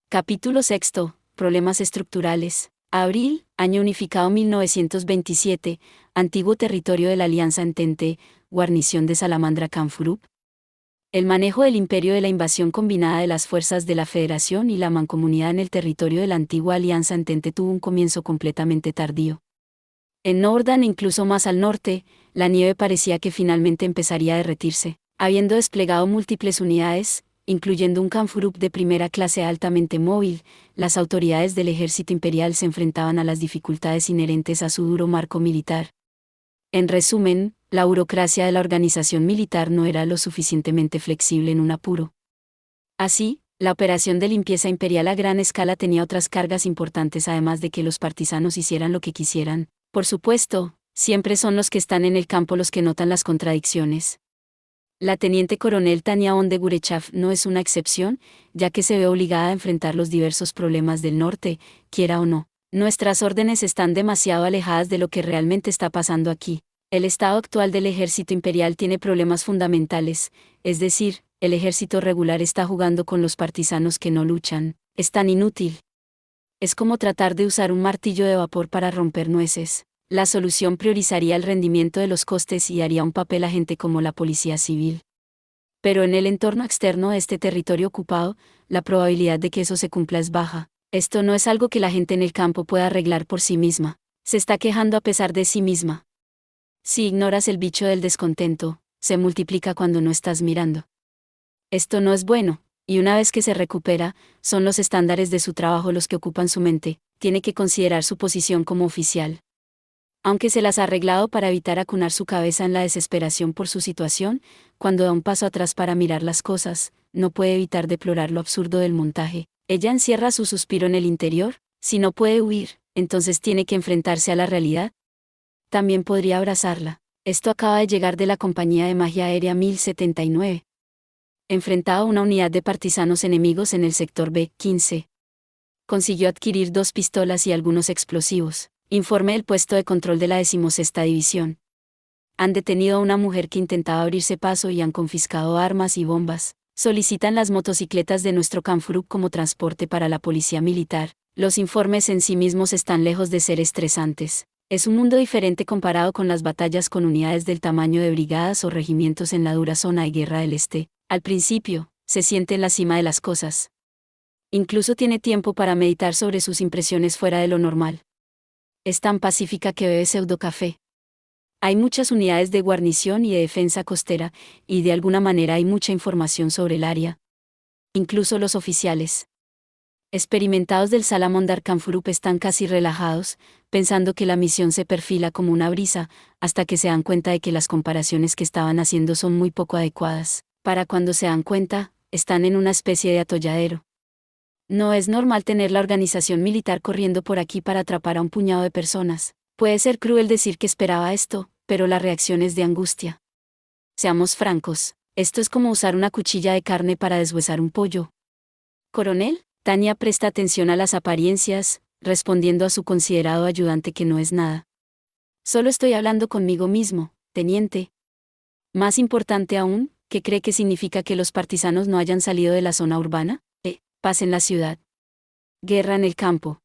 Capítulo sexto. Problemas estructurales. Abril, año unificado 1927, antiguo territorio de la Alianza Entente, guarnición de Salamandra Camfurup. El manejo del imperio de la invasión combinada de las fuerzas de la Federación y la Mancomunidad en el territorio de la antigua Alianza Entente tuvo un comienzo completamente tardío. En Nordán e incluso más al norte, la nieve parecía que finalmente empezaría a derretirse, habiendo desplegado múltiples unidades, incluyendo un Camfurup de primera clase altamente móvil. Las autoridades del ejército imperial se enfrentaban a las dificultades inherentes a su duro marco militar. En resumen, la burocracia de la organización militar no era lo suficientemente flexible en un apuro. Así, la operación de limpieza imperial a gran escala tenía otras cargas importantes, además de que los partisanos hicieran lo que quisieran. Por supuesto, siempre son los que están en el campo los que notan las contradicciones. La teniente coronel Tania Onde Gurechav no es una excepción, ya que se ve obligada a enfrentar los diversos problemas del norte, quiera o no. Nuestras órdenes están demasiado alejadas de lo que realmente está pasando aquí. El estado actual del ejército imperial tiene problemas fundamentales, es decir, el ejército regular está jugando con los partisanos que no luchan. Es tan inútil. Es como tratar de usar un martillo de vapor para romper nueces. La solución priorizaría el rendimiento de los costes y haría un papel a gente como la policía civil. Pero en el entorno externo de este territorio ocupado, la probabilidad de que eso se cumpla es baja. Esto no es algo que la gente en el campo pueda arreglar por sí misma. Se está quejando a pesar de sí misma. Si ignoras el bicho del descontento, se multiplica cuando no estás mirando. Esto no es bueno, y una vez que se recupera, son los estándares de su trabajo los que ocupan su mente. Tiene que considerar su posición como oficial. Aunque se las ha arreglado para evitar acunar su cabeza en la desesperación por su situación, cuando da un paso atrás para mirar las cosas, no puede evitar deplorar lo absurdo del montaje. Ella encierra su suspiro en el interior. Si no puede huir, entonces tiene que enfrentarse a la realidad. También podría abrazarla. Esto acaba de llegar de la compañía de magia aérea 1079. Enfrentado a una unidad de partisanos enemigos en el sector B-15. Consiguió adquirir 2 pistolas y algunos explosivos. Informe del puesto de control de la 16ª División. Han detenido a una mujer que intentaba abrirse paso y han confiscado armas y bombas. Solicitan las motocicletas de nuestro Camfurup como transporte para la policía militar. Los informes en sí mismos están lejos de ser estresantes. Es un mundo diferente comparado con las batallas con unidades del tamaño de brigadas o regimientos en la dura zona de guerra del Este. Al principio, se siente en la cima de las cosas. Incluso tiene tiempo para meditar sobre sus impresiones fuera de lo normal. Es tan pacífica que bebe pseudocafé. Hay muchas unidades de guarnición y de defensa costera, y de alguna manera hay mucha información sobre el área. Incluso los oficiales experimentados del Salamandra Camfurup están casi relajados, pensando que la misión se perfila como una brisa, hasta que se dan cuenta de que las comparaciones que estaban haciendo son muy poco adecuadas. Para cuando se dan cuenta, están en una especie de atolladero. No es normal tener la organización militar corriendo por aquí para atrapar a un puñado de personas. Puede ser cruel decir que esperaba esto, pero la reacción es de angustia. Seamos francos, esto es como usar una cuchilla de carne para deshuesar un pollo. Coronel, Tania presta atención a las apariencias, respondiendo a su considerado ayudante que no es nada. Solo estoy hablando conmigo mismo, teniente. Más importante aún, ¿qué cree que significa que los partisanos no hayan salido de la zona urbana? Paz en la ciudad. Guerra en el campo.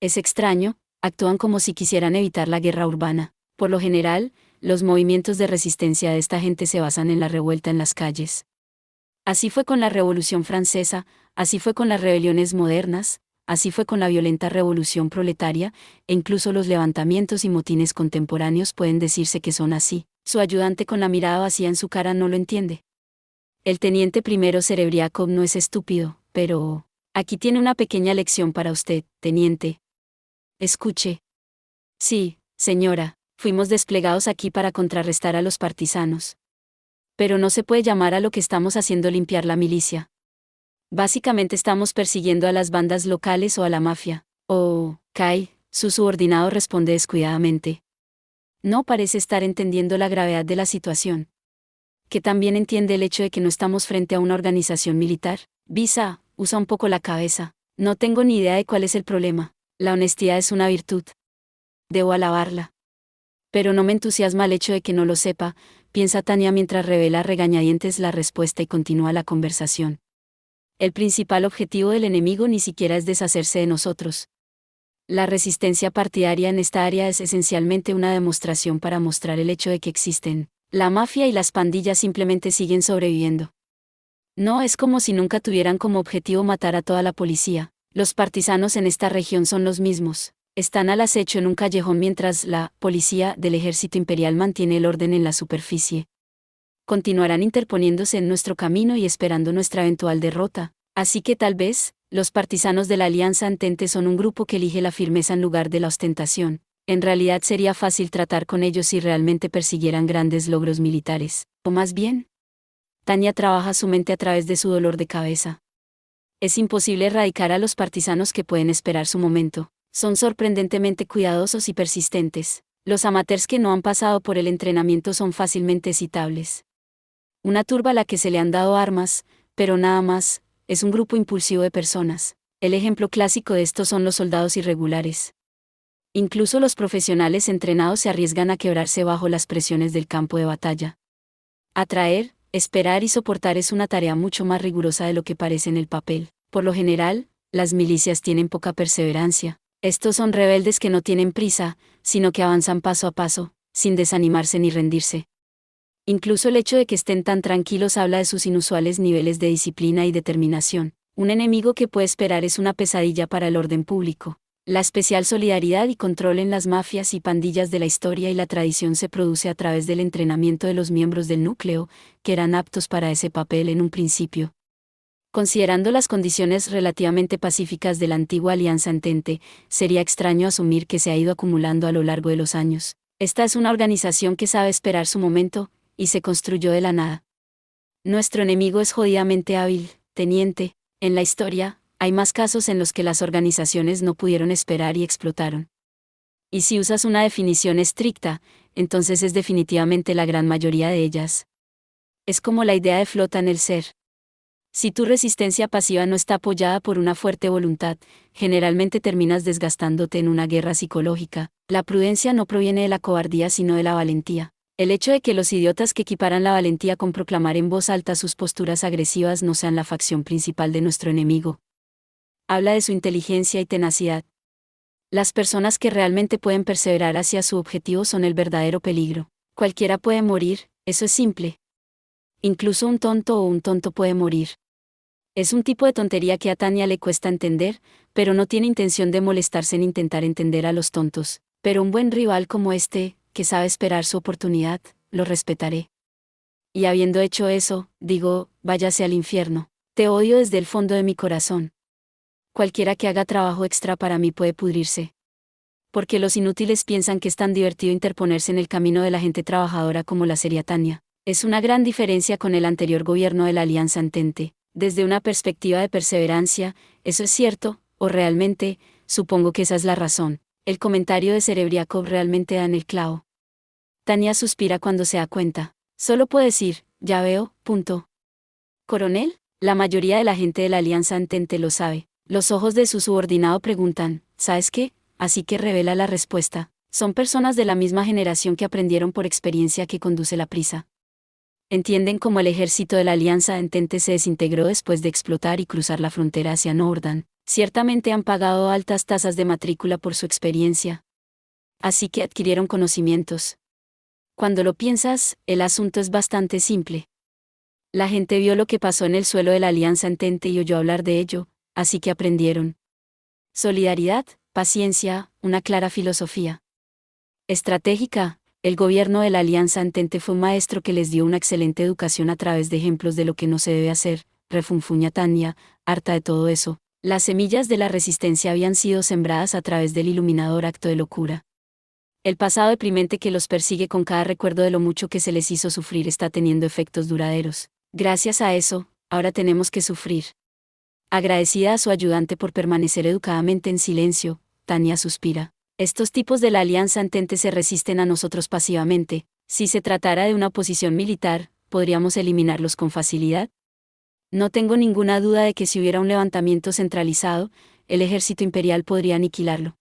Es extraño, actúan como si quisieran evitar la guerra urbana. Por lo general, los movimientos de resistencia de esta gente se basan en la revuelta en las calles. Así fue con la Revolución Francesa, así fue con las rebeliones modernas, así fue con la violenta revolución proletaria, e incluso los levantamientos y motines contemporáneos pueden decirse que son así. Su ayudante con la mirada vacía en su cara no lo entiende. El teniente primero Serebriakov no es estúpido, pero aquí tiene una pequeña lección para usted, teniente. Escuche. Sí, señora, fuimos desplegados aquí para contrarrestar a los partisanos. Pero no se puede llamar a lo que estamos haciendo limpiar la milicia. Básicamente estamos persiguiendo a las bandas locales o a la mafia. Oh, Kai, su subordinado responde descuidadamente. No parece estar entendiendo la gravedad de la situación. Que también entiende el hecho de que no estamos frente a una organización militar. Visa, usa un poco la cabeza. No tengo ni idea de cuál es el problema. La honestidad es una virtud. Debo alabarla. Pero no me entusiasma el hecho de que no lo sepa, piensa Tania mientras revela a regañadientes la respuesta y continúa la conversación. El principal objetivo del enemigo ni siquiera es deshacerse de nosotros. La resistencia partidaria en esta área es esencialmente una demostración para mostrar el hecho de que existen. La mafia y las pandillas simplemente siguen sobreviviendo. No es como si nunca tuvieran como objetivo matar a toda la policía. Los partisanos en esta región son los mismos. Están al acecho en un callejón mientras la policía del ejército imperial mantiene el orden en la superficie. Continuarán interponiéndose en nuestro camino y esperando nuestra eventual derrota. Así que tal vez, los partisanos de la Alianza Entente son un grupo que elige la firmeza en lugar de la ostentación. En realidad sería fácil tratar con ellos si realmente persiguieran grandes logros militares. O más bien, Tanya trabaja su mente a través de su dolor de cabeza. Es imposible erradicar a los partisanos que pueden esperar su momento. Son sorprendentemente cuidadosos y persistentes. Los amateurs que no han pasado por el entrenamiento son fácilmente citables. Una turba a la que se le han dado armas, pero nada más, es un grupo impulsivo de personas. El ejemplo clásico de esto son los soldados irregulares. Incluso los profesionales entrenados se arriesgan a quebrarse bajo las presiones del campo de batalla. Atraer, esperar y soportar es una tarea mucho más rigurosa de lo que parece en el papel. Por lo general, las milicias tienen poca perseverancia. Estos son rebeldes que no tienen prisa, sino que avanzan paso a paso, sin desanimarse ni rendirse. Incluso el hecho de que estén tan tranquilos habla de sus inusuales niveles de disciplina y determinación. Un enemigo que puede esperar es una pesadilla para el orden público. La especial solidaridad y control en las mafias y pandillas de la historia y la tradición se produce a través del entrenamiento de los miembros del núcleo, que eran aptos para ese papel en un principio. Considerando las condiciones relativamente pacíficas de la antigua Alianza Entente, sería extraño asumir que se ha ido acumulando a lo largo de los años. Esta es una organización que sabe esperar su momento, y se construyó de la nada. Nuestro enemigo es jodidamente hábil, teniente. En la historia, hay más casos en los que las organizaciones no pudieron esperar y explotaron. Y si usas una definición estricta, entonces es definitivamente la gran mayoría de ellas. Es como la idea de flota en el ser. Si tu resistencia pasiva no está apoyada por una fuerte voluntad, generalmente terminas desgastándote en una guerra psicológica. La prudencia no proviene de la cobardía sino de la valentía. El hecho de que los idiotas que equiparan la valentía con proclamar en voz alta sus posturas agresivas no sean la facción principal de nuestro enemigo. Habla de su inteligencia y tenacidad. Las personas que realmente pueden perseverar hacia su objetivo son el verdadero peligro. Cualquiera puede morir, eso es simple. Incluso un tonto o un tonto puede morir. Es un tipo de tontería que a Tanya le cuesta entender, pero no tiene intención de molestarse en intentar entender a los tontos. Pero un buen rival como este, que sabe esperar su oportunidad, lo respetaré. Y habiendo hecho eso, digo, váyase al infierno. Te odio desde el fondo de mi corazón. Cualquiera que haga trabajo extra para mí puede pudrirse. Porque los inútiles piensan que es tan divertido interponerse en el camino de la gente trabajadora como la sería Tanya. Es una gran diferencia con el anterior gobierno de la Alianza Entente. Desde una perspectiva de perseverancia, eso es cierto, o realmente, supongo que esa es la razón. El comentario de Serebriakov realmente da en el clavo. Tanya suspira cuando se da cuenta. Solo puedo decir, ya veo, punto. Coronel, la mayoría de la gente de la Alianza Entente lo sabe. Los ojos de su subordinado preguntan, ¿sabes qué? Así que revela la respuesta. Son personas de la misma generación que aprendieron por experiencia que conduce la prisa. Entienden cómo el ejército de la Alianza Entente se desintegró después de explotar y cruzar la frontera hacia Nordán. Ciertamente han pagado altas tasas de matrícula por su experiencia. Así que adquirieron conocimientos. Cuando lo piensas, el asunto es bastante simple. La gente vio lo que pasó en el suelo de la Alianza Entente y oyó hablar de ello, así que aprendieron. Solidaridad, paciencia, una clara filosofía estratégica. El gobierno de la Alianza Entente fue un maestro que les dio una excelente educación a través de ejemplos de lo que no se debe hacer, refunfuña Tanya, harta de todo eso. Las semillas de la resistencia habían sido sembradas a través del iluminador acto de locura. El pasado deprimente que los persigue con cada recuerdo de lo mucho que se les hizo sufrir está teniendo efectos duraderos. Gracias a eso, ahora tenemos que sufrir. Agradecida a su ayudante por permanecer educadamente en silencio, Tanya suspira. Estos tipos de la Alianza Entente se resisten a nosotros pasivamente. Si se tratara de una oposición militar, ¿podríamos eliminarlos con facilidad? No tengo ninguna duda de que si hubiera un levantamiento centralizado, el ejército imperial podría aniquilarlo.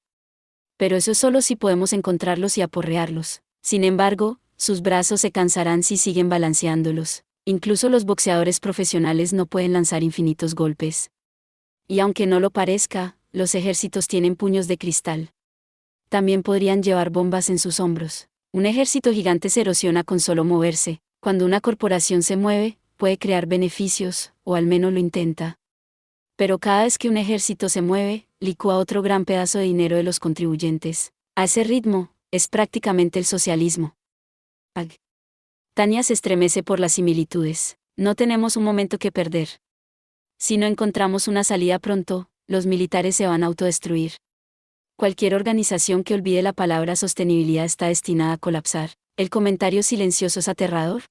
Pero eso es solo si podemos encontrarlos y aporrearlos. Sin embargo, sus brazos se cansarán si siguen balanceándolos. Incluso los boxeadores profesionales no pueden lanzar infinitos golpes. Y aunque no lo parezca, los ejércitos tienen puños de cristal. También podrían llevar bombas en sus hombros. Un ejército gigante se erosiona con solo moverse. Cuando una corporación se mueve, puede crear beneficios, o al menos lo intenta. Pero cada vez que un ejército se mueve, licúa otro gran pedazo de dinero de los contribuyentes. A ese ritmo, es prácticamente el socialismo. Ag. Tania se estremece por las similitudes. No tenemos un momento que perder. Si no encontramos una salida pronto, los militares se van a autodestruir. Cualquier organización que olvide la palabra sostenibilidad está destinada a colapsar. ¿El comentario silencioso es aterrador?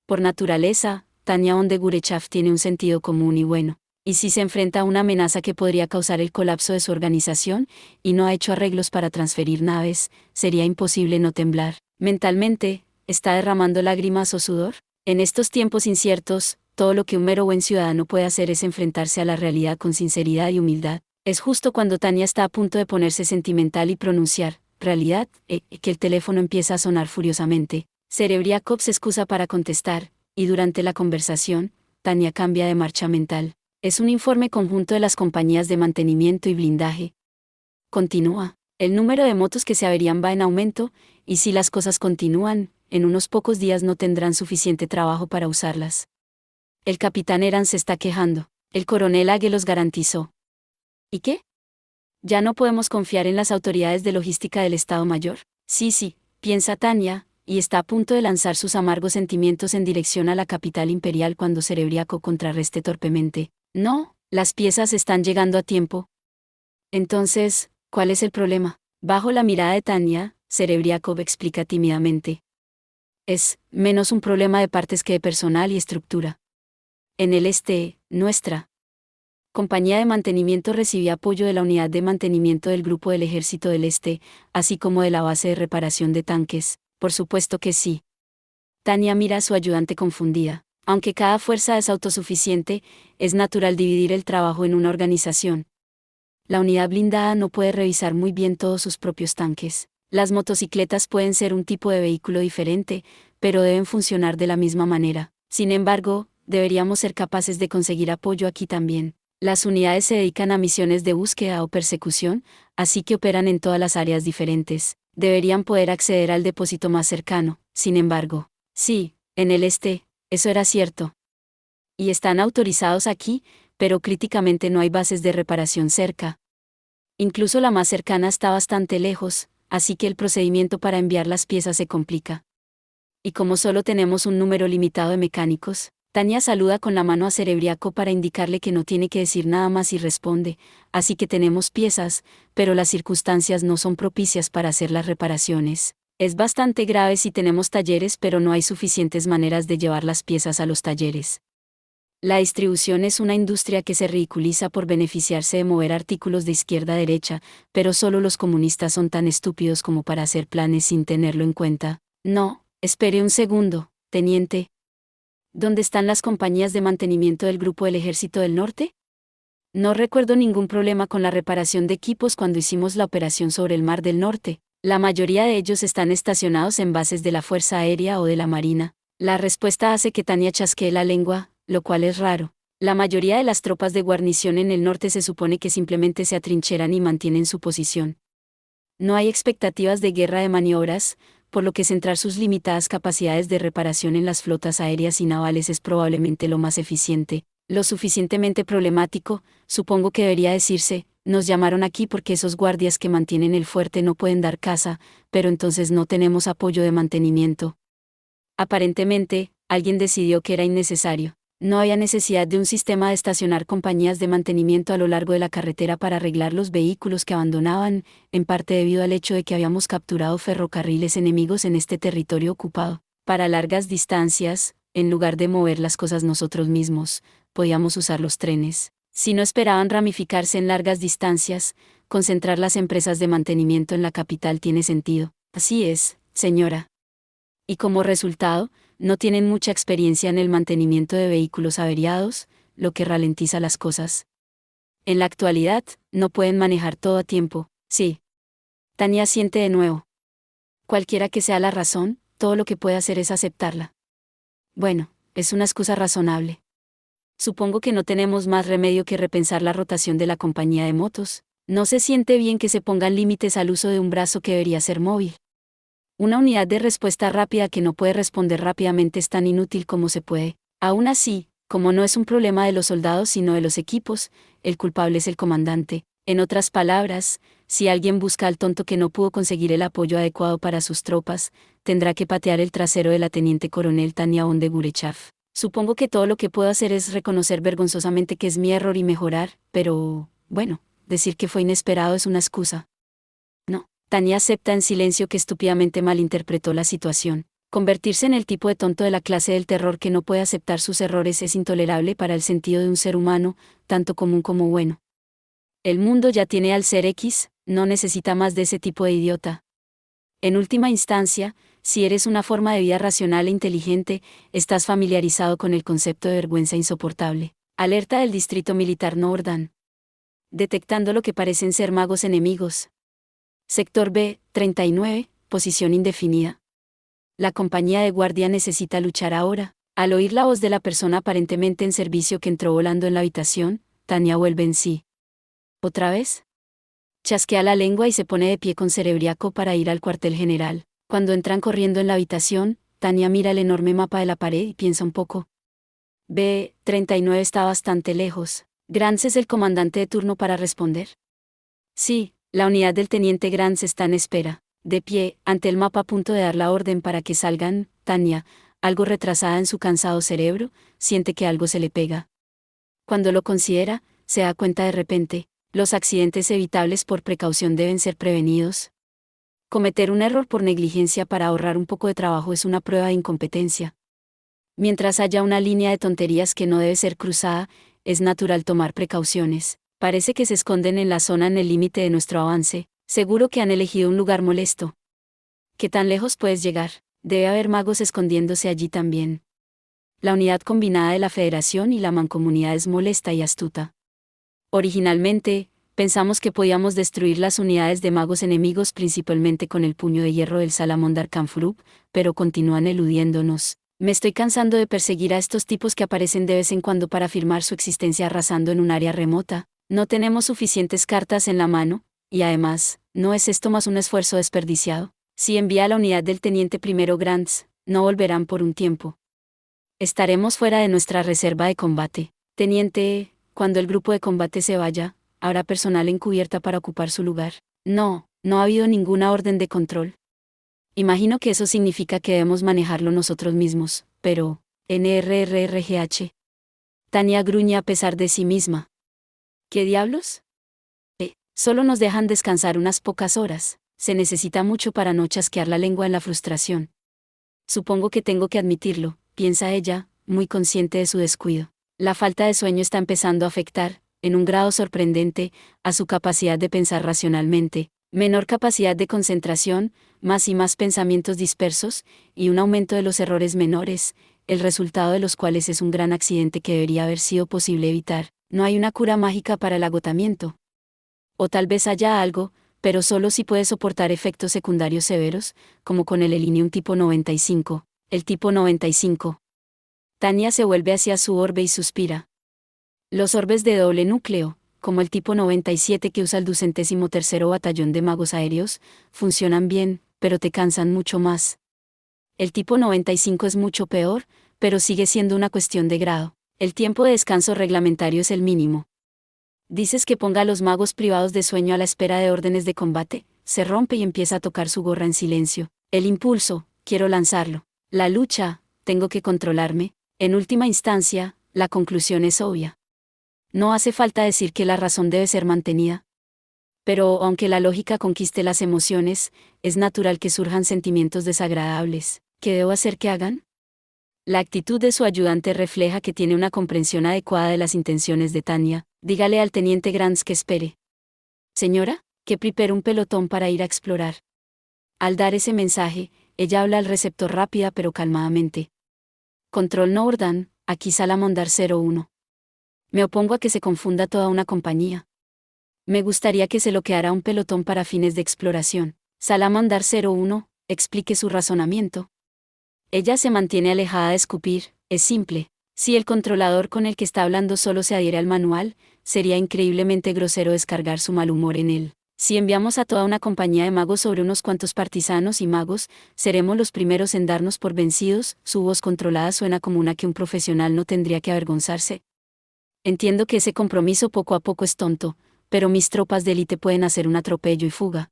Por naturaleza, Tania Onde-Gurechav tiene un sentido común y bueno. Y si se enfrenta a una amenaza que podría causar el colapso de su organización, y no ha hecho arreglos para transferir naves, sería imposible no temblar. Mentalmente, ¿está derramando lágrimas o sudor? En estos tiempos inciertos, todo lo que un mero buen ciudadano puede hacer es enfrentarse a la realidad con sinceridad y humildad. Es justo cuando Tania está a punto de ponerse sentimental y pronunciar, realidad, que el teléfono empieza a sonar furiosamente. Serebriakov se excusa para contestar, y durante la conversación, Tania cambia de marcha mental. Es un informe conjunto de las compañías de mantenimiento y blindaje. Continúa. El número de motos que se averían va en aumento, y si las cosas continúan, en unos pocos días no tendrán suficiente trabajo para usarlas. El capitán Eran se está quejando. El coronel Ague los garantizó. ¿Y qué? ¿Ya no podemos confiar en las autoridades de logística del Estado Mayor? Sí, piensa Tania, y está a punto de lanzar sus amargos sentimientos en dirección a la capital imperial cuando Serebriakov contrarreste torpemente. No, las piezas están llegando a tiempo. Entonces, ¿cuál es el problema? Bajo la mirada de Tania, Serebriakov explica tímidamente. Es menos un problema de partes que de personal y estructura. En el nuestra compañía de mantenimiento recibía apoyo de la unidad de mantenimiento del Grupo del Ejército del Este, así como de la base de reparación de tanques. Por supuesto que sí. Tania mira a su ayudante confundida. Aunque cada fuerza es autosuficiente, es natural dividir el trabajo en una organización. La unidad blindada no puede revisar muy bien todos sus propios tanques. Las motocicletas pueden ser un tipo de vehículo diferente, pero deben funcionar de la misma manera. Sin embargo, deberíamos ser capaces de conseguir apoyo aquí también. Las unidades se dedican a misiones de búsqueda o persecución, así que operan en todas las áreas diferentes. Deberían poder acceder al depósito más cercano, sin embargo. Sí, en el eso era cierto. Y están autorizados aquí, pero críticamente no hay bases de reparación cerca. Incluso la más cercana está bastante lejos, así que el procedimiento para enviar las piezas se complica. Y como solo tenemos un número limitado de mecánicos, Tania saluda con la mano a Serebriakov para indicarle que no tiene que decir nada más y responde, así que tenemos piezas, pero las circunstancias no son propicias para hacer las reparaciones. Es bastante grave si tenemos talleres pero no hay suficientes maneras de llevar las piezas a los talleres. La distribución es una industria que se ridiculiza por beneficiarse de mover artículos de izquierda a derecha, pero solo los comunistas son tan estúpidos como para hacer planes sin tenerlo en cuenta. No, espere un segundo, teniente. ¿Dónde están las compañías de mantenimiento del Grupo del Ejército del Norte? No recuerdo ningún problema con la reparación de equipos cuando hicimos la operación sobre el Mar del Norte. La mayoría de ellos están estacionados en bases de la Fuerza Aérea o de la Marina. La respuesta hace que Tania chasquee la lengua, lo cual es raro. La mayoría de las tropas de guarnición en el norte se supone que simplemente se atrincheran y mantienen su posición. No hay expectativas de guerra de maniobras, por lo que centrar sus limitadas capacidades de reparación en las flotas aéreas y navales es probablemente lo más eficiente. Lo suficientemente problemático, supongo que debería decirse, nos llamaron aquí porque esos guardias que mantienen el fuerte no pueden dar caza, pero entonces no tenemos apoyo de mantenimiento. Aparentemente, alguien decidió que era innecesario. No había necesidad de un sistema de estacionar compañías de mantenimiento a lo largo de la carretera para arreglar los vehículos que abandonaban, en parte debido al hecho de que habíamos capturado ferrocarriles enemigos en este territorio ocupado. Para largas distancias, en lugar de mover las cosas nosotros mismos, podíamos usar los trenes. Si no esperaban ramificarse en largas distancias, concentrar las empresas de mantenimiento en la capital tiene sentido. Así es, señora. Y como resultado, no tienen mucha experiencia en el mantenimiento de vehículos averiados, lo que ralentiza las cosas. En la actualidad, no pueden manejar todo a tiempo, sí. Tania asiente de nuevo. Cualquiera que sea la razón, todo lo que puede hacer es aceptarla. Bueno, es una excusa razonable. Supongo que no tenemos más remedio que repensar la rotación de la compañía de motos. No se siente bien que se pongan límites al uso de un brazo que debería ser móvil. Una unidad de respuesta rápida que no puede responder rápidamente es tan inútil como se puede. Aún así, como no es un problema de los soldados sino de los equipos, el culpable es el comandante. En otras palabras, si alguien busca al tonto que no pudo conseguir el apoyo adecuado para sus tropas, tendrá que patear el trasero de la teniente coronel Tania von de Gurechav. Supongo que todo lo que puedo hacer es reconocer vergonzosamente que es mi error y mejorar, pero, bueno, decir que fue inesperado es una excusa. No. Tania acepta en silencio que estúpidamente malinterpretó la situación. Convertirse en el tipo de tonto de la clase del terror que no puede aceptar sus errores es intolerable para el sentido de un ser humano, tanto común como bueno. El mundo ya tiene al ser X, no necesita más de ese tipo de idiota. En última instancia, si eres una forma de vida racional e inteligente, estás familiarizado con el concepto de vergüenza insoportable. Alerta del Distrito Militar Nordán. Detectando lo que parecen ser magos enemigos. Sector B, 39, posición indefinida. La compañía de guardia necesita luchar ahora. Al oír la voz de la persona aparentemente en servicio que entró volando en la habitación, Tania vuelve en sí. ¿Otra vez? Chasquea la lengua y se pone de pie con cerebriaco para ir al cuartel general. Cuando entran corriendo en la habitación, Tania mira el enorme mapa de la pared y piensa un poco. B-39 está bastante lejos. ¿Grants es el comandante de turno para responder? Sí, la unidad del teniente Grants está en espera. De pie, ante el mapa a punto de dar la orden para que salgan, Tania, algo retrasada en su cansado cerebro, siente que algo se le pega. Cuando lo considera, se da cuenta de repente, los accidentes evitables por precaución deben ser prevenidos. Cometer un error por negligencia para ahorrar un poco de trabajo es una prueba de incompetencia. Mientras haya una línea de tonterías que no debe ser cruzada, es natural tomar precauciones. Parece que se esconden en la zona en el límite de nuestro avance. Seguro que han elegido un lugar molesto. ¿Qué tan lejos puedes llegar? Debe haber magos escondiéndose allí también. La unidad combinada de la Federación y la Mancomunidad es molesta y astuta. Originalmente, pensamos que podíamos destruir las unidades de magos enemigos principalmente con el puño de hierro del Salamandar Kampfgruppe, pero continúan eludiéndonos. Me estoy cansando de perseguir a estos tipos que aparecen de vez en cuando para afirmar su existencia arrasando en un área remota. No tenemos suficientes cartas en la mano, y además, ¿no es esto más un esfuerzo desperdiciado? Si envía a la unidad del teniente primero Grants, no volverán por un tiempo. Estaremos fuera de nuestra reserva de combate. Teniente, cuando el grupo de combate se vaya, ¿habrá personal encubierta para ocupar su lugar? No ha habido ninguna orden de control. Imagino que eso significa que debemos manejarlo nosotros mismos, pero, NRRRGH. Tania gruñe a pesar de sí misma. ¿Qué diablos? Solo nos dejan descansar unas pocas horas. Se necesita mucho para no chasquear la lengua en la frustración. Supongo que tengo que admitirlo, piensa ella, muy consciente de su descuido. La falta de sueño está empezando a afectar, en un grado sorprendente, a su capacidad de pensar racionalmente, menor capacidad de concentración, más y más pensamientos dispersos, y un aumento de los errores menores, el resultado de los cuales es un gran accidente que debería haber sido posible evitar. No hay una cura mágica para el agotamiento. O tal vez haya algo, pero solo si puede soportar efectos secundarios severos, como con el Elinium tipo 95, el tipo 95. Tania se vuelve hacia su orbe y suspira. Los orbes de doble núcleo, como el tipo 97 que usa el 203º Batallón de Magos Aéreos, funcionan bien, pero te cansan mucho más. El tipo 95 es mucho peor, pero sigue siendo una cuestión de grado. El tiempo de descanso reglamentario es el mínimo. Dices que ponga a los magos privados de sueño a la espera de órdenes de combate, se rompe y empieza a tocar su gorra en silencio. El impulso, quiero lanzarlo. La lucha, tengo que controlarme. En última instancia, la conclusión es obvia. No hace falta decir que la razón debe ser mantenida. Pero aunque la lógica conquiste las emociones, es natural que surjan sentimientos desagradables. ¿Qué debo hacer que hagan? La actitud de su ayudante refleja que tiene una comprensión adecuada de las intenciones de Tania. Dígale al teniente Grants que espere. Señora, que prepare un pelotón para ir a explorar. Al dar ese mensaje, ella habla al receptor rápida pero calmadamente. Control Nordán, aquí Salamandar 01. Me opongo a que se confunda toda una compañía. Me gustaría que se lo quedara un pelotón para fines de exploración. Salamandar 01, explique su razonamiento. Ella se mantiene alejada de escupir, Es simple. Si el controlador con el que está hablando solo se adhiere al manual, sería increíblemente grosero descargar su mal humor en él. Si enviamos a toda una compañía de magos sobre unos cuantos partisanos y magos, seremos los primeros en darnos por vencidos. Su voz controlada suena como una que un profesional no tendría que avergonzarse. Entiendo que ese compromiso poco a poco es tonto, pero mis tropas de élite pueden hacer un atropello y fuga.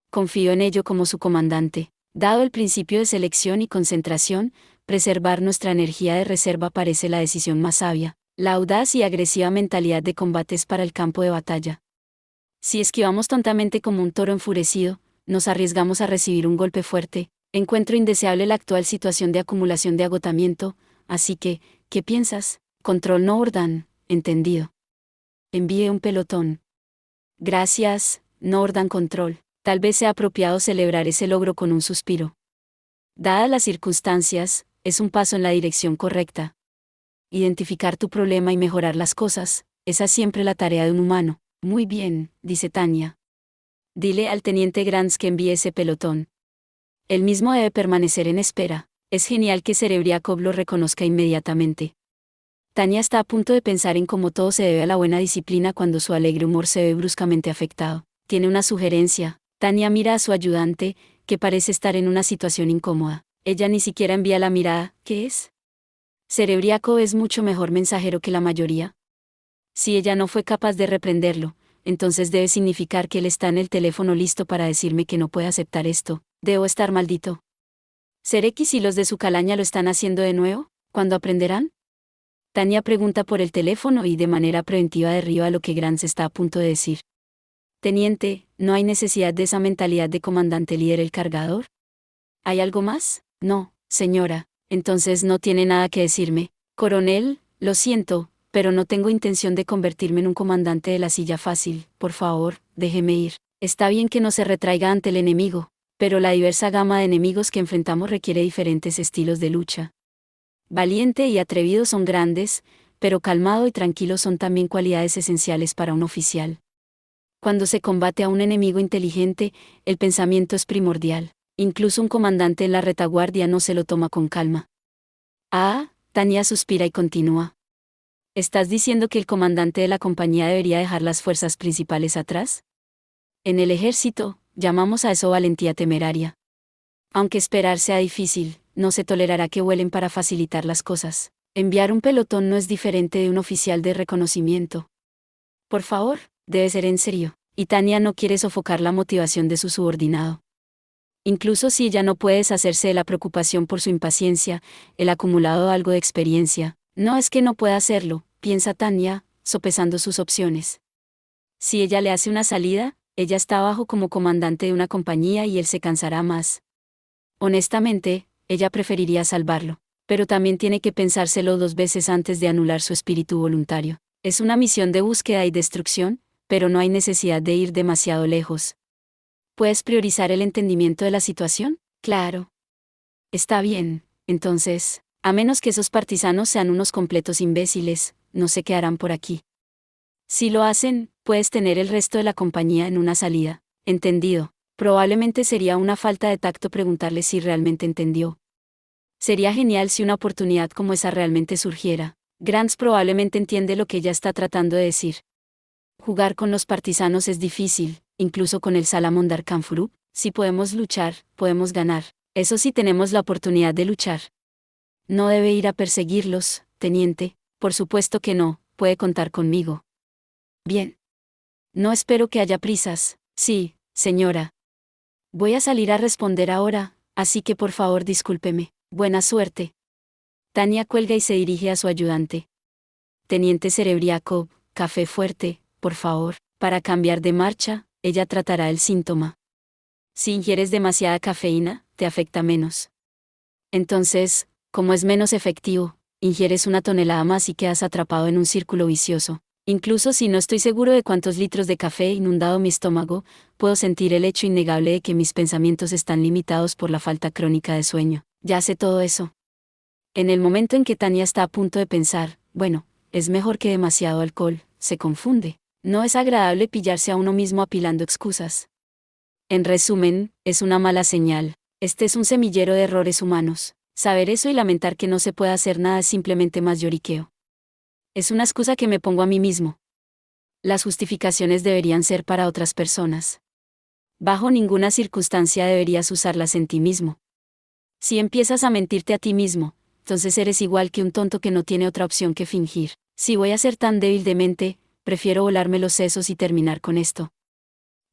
Confío en ello como su comandante. Dado el principio de selección y concentración, preservar nuestra energía de reserva parece la decisión más sabia. La audaz y agresiva mentalidad de combate es para el campo de batalla. Si esquivamos tontamente como un toro enfurecido, nos arriesgamos a recibir un golpe fuerte. Encuentro indeseable la actual situación de acumulación de agotamiento, así que, ¿qué piensas? Control no Ordan, entendido. Envíe un pelotón. Gracias, Nordan Control. Tal vez sea apropiado celebrar ese logro con un suspiro. Dadas las circunstancias, es un paso en la dirección correcta. Identificar tu problema y mejorar las cosas, esa es siempre la tarea de un humano. Muy bien, dice Tanya. Dile al teniente Grants que envíe ese pelotón. Él mismo debe permanecer en espera. Es genial que Serebriakov lo reconozca inmediatamente. Tanya está a punto de pensar en cómo todo se debe a la buena disciplina cuando su alegre humor se ve bruscamente afectado. Tiene una sugerencia. Tanya mira a su ayudante, que parece estar en una situación incómoda. Ella ni siquiera envía la mirada. ¿Qué es? Serebriakov es mucho mejor mensajero que la mayoría. Si ella no fue capaz de reprenderlo, entonces debe significar que él está en el teléfono listo para decirme que no puede aceptar esto. Debo estar maldito. ¿Serex y los de su calaña lo están haciendo de nuevo? ¿Cuándo aprenderán? Tanya pregunta por el teléfono y de manera preventiva derriba lo que Grants está a punto de decir. Teniente, ¿no hay necesidad de esa mentalidad de comandante líder el cargador? ¿Hay algo más? No, señora, entonces no tiene nada que decirme. Coronel, lo siento, pero no tengo intención de convertirme en un comandante de la silla fácil. Por favor, déjeme ir. Está bien que no se retraiga ante el enemigo, pero la diversa gama de enemigos que enfrentamos requiere diferentes estilos de lucha. Valiente y atrevido son grandes, pero calmado y tranquilo son también cualidades esenciales para un oficial. Cuando se combate a un enemigo inteligente, el pensamiento es primordial. Incluso un comandante en la retaguardia no se lo toma con calma. Ah, Tanya suspira y continúa. ¿Estás diciendo que el comandante de la compañía debería dejar las fuerzas principales atrás? En el ejército, llamamos a eso valentía temeraria. Aunque esperar sea difícil, no se tolerará que vuelen para facilitar las cosas. Enviar un pelotón no es diferente de un oficial de reconocimiento. Por favor, debe ser en serio. Y Tanya no quiere sofocar la motivación de su subordinado. Incluso si ella no puede deshacerse de la preocupación por su impaciencia, el acumulado algo de experiencia. No es que no pueda hacerlo, piensa Tanya, sopesando sus opciones. Si ella le hace una salida, ella está abajo como comandante de una compañía y él se cansará más. Honestamente, ella preferiría salvarlo, pero también tiene que pensárselo 2 veces antes de anular su espíritu voluntario. Es una misión de búsqueda y destrucción, pero no hay necesidad de ir demasiado lejos. ¿Puedes priorizar el entendimiento de la situación? Claro. Está bien, entonces, a menos que esos partisanos sean unos completos imbéciles, no se quedarán por aquí. Si lo hacen, puedes tener el resto de la compañía en una salida. Entendido. Probablemente sería una falta de tacto preguntarle si realmente entendió. Sería genial si una oportunidad como esa realmente surgiera. Grants probablemente entiende lo que ella está tratando de decir. Jugar con los partisanos es difícil, incluso con el Salamandar Kanfurup. Si podemos luchar, podemos ganar. Eso sí, tenemos la oportunidad de luchar. No debe ir a perseguirlos, teniente. Por supuesto que no, puede contar conmigo. Bien. No espero que haya prisas. Sí, señora. Voy a salir a responder ahora, así que por favor discúlpeme. Buena suerte. Tanya cuelga y se dirige a su ayudante. Teniente Serebriakov, café fuerte, por favor. Para cambiar de marcha, ella tratará el síntoma. Si ingieres demasiada cafeína, te afecta menos. Entonces, como es menos efectivo, ingieres 1 tonelada más y quedas atrapado en un círculo vicioso. Incluso si no estoy seguro de cuántos litros de café he inundado mi estómago, puedo sentir el hecho innegable de que mis pensamientos están limitados por la falta crónica de sueño. Ya sé todo eso. En el momento en que Tanya está a punto de pensar, bueno, es mejor que demasiado alcohol, se confunde. No es agradable pillarse a uno mismo apilando excusas. En resumen, es una mala señal. Este es un semillero de errores humanos. Saber eso y lamentar que no se pueda hacer nada es simplemente más lloriqueo. Es una excusa que me pongo a mí mismo. Las justificaciones deberían ser para otras personas. Bajo ninguna circunstancia deberías usarlas en ti mismo. Si empiezas a mentirte a ti mismo, entonces eres igual que un tonto que no tiene otra opción que fingir. Si voy a ser tan débil de mente, prefiero volarme los sesos y terminar con esto.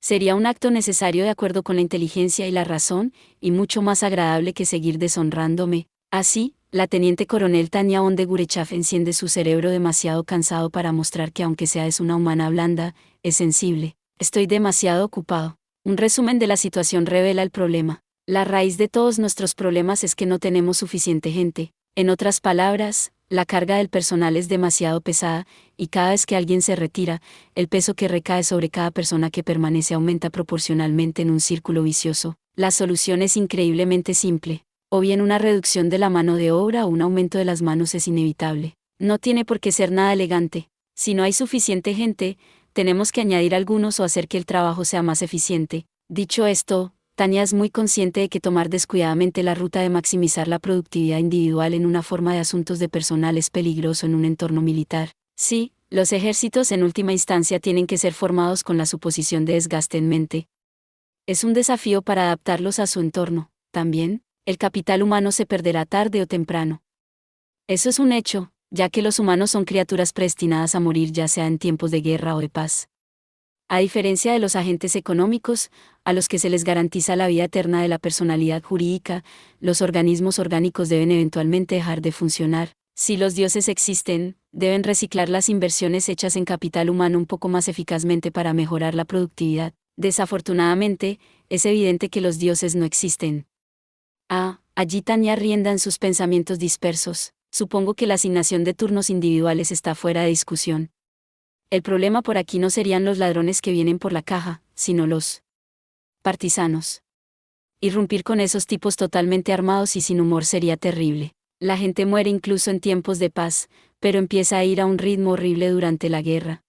Sería un acto necesario de acuerdo con la inteligencia y la razón, y mucho más agradable que seguir deshonrándome. Así, la teniente coronel Tania Onde Gurechaf enciende su cerebro demasiado cansado para mostrar que aunque sea es una humana blanda, es sensible. Estoy demasiado ocupado. Un resumen de la situación revela el problema. La raíz de todos nuestros problemas es que no tenemos suficiente gente. En otras palabras, la carga del personal es demasiado pesada, y cada vez que alguien se retira, el peso que recae sobre cada persona que permanece aumenta proporcionalmente en un círculo vicioso. La solución es increíblemente simple. O bien una reducción de la mano de obra o un aumento de las manos es inevitable. No tiene por qué ser nada elegante. Si no hay suficiente gente, tenemos que añadir algunos o hacer que el trabajo sea más eficiente. Dicho esto, Tania es muy consciente de que tomar descuidadamente la ruta de maximizar la productividad individual en una forma de asuntos de personal es peligroso en un entorno militar. Sí, los ejércitos en última instancia tienen que ser formados con la suposición de desgaste en mente. Es un desafío para adaptarlos a su entorno. También, el capital humano se perderá tarde o temprano. Eso es un hecho, ya que los humanos son criaturas predestinadas a morir ya sea en tiempos de guerra o de paz. A diferencia de los agentes económicos, a los que se les garantiza la vida eterna de la personalidad jurídica, los organismos orgánicos deben eventualmente dejar de funcionar. Si los dioses existen, deben reciclar las inversiones hechas en capital humano un poco más eficazmente para mejorar la productividad. Desafortunadamente, es evidente que los dioses no existen. Allí Tania rienda en sus pensamientos dispersos. Supongo que la asignación de turnos individuales está fuera de discusión. El problema por aquí no serían los ladrones que vienen por la caja, sino los partisanos. Irrumpir con esos tipos totalmente armados y sin humor sería terrible. La gente muere incluso en tiempos de paz, pero empieza a ir a un ritmo horrible durante la guerra.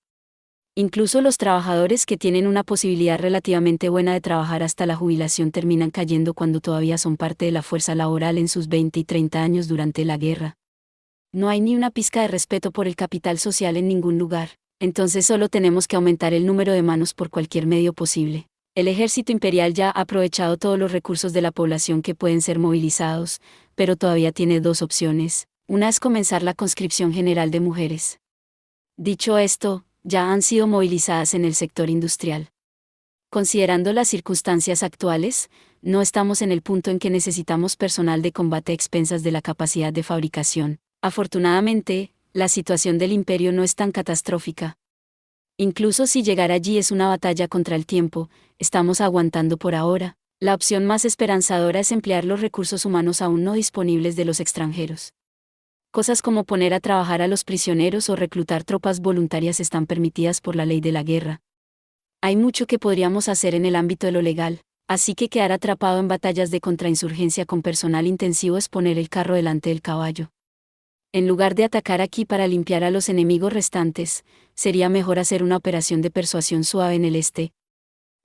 Incluso los trabajadores que tienen una posibilidad relativamente buena de trabajar hasta la jubilación terminan cayendo cuando todavía son parte de la fuerza laboral en sus 20 y 30 años durante la guerra. No hay ni una pizca de respeto por el capital social en ningún lugar. Entonces solo tenemos que aumentar el número de manos por cualquier medio posible. El ejército imperial ya ha aprovechado todos los recursos de la población que pueden ser movilizados, pero todavía tiene dos opciones. Una es comenzar la conscripción general de mujeres. Dicho esto, ya han sido movilizadas en el sector industrial. Considerando las circunstancias actuales, no estamos en el punto en que necesitamos personal de combate a expensas de la capacidad de fabricación. Afortunadamente, la situación del imperio no es tan catastrófica. Incluso si llegar allí es una batalla contra el tiempo, estamos aguantando por ahora. La opción más esperanzadora es emplear los recursos humanos aún no disponibles de los extranjeros. Cosas como poner a trabajar a los prisioneros o reclutar tropas voluntarias están permitidas por la ley de la guerra. Hay mucho que podríamos hacer en el ámbito de lo legal, así que quedar atrapado en batallas de contrainsurgencia con personal intensivo es poner el carro delante del caballo. En lugar de atacar aquí para limpiar a los enemigos restantes, sería mejor hacer una operación de persuasión suave en el este.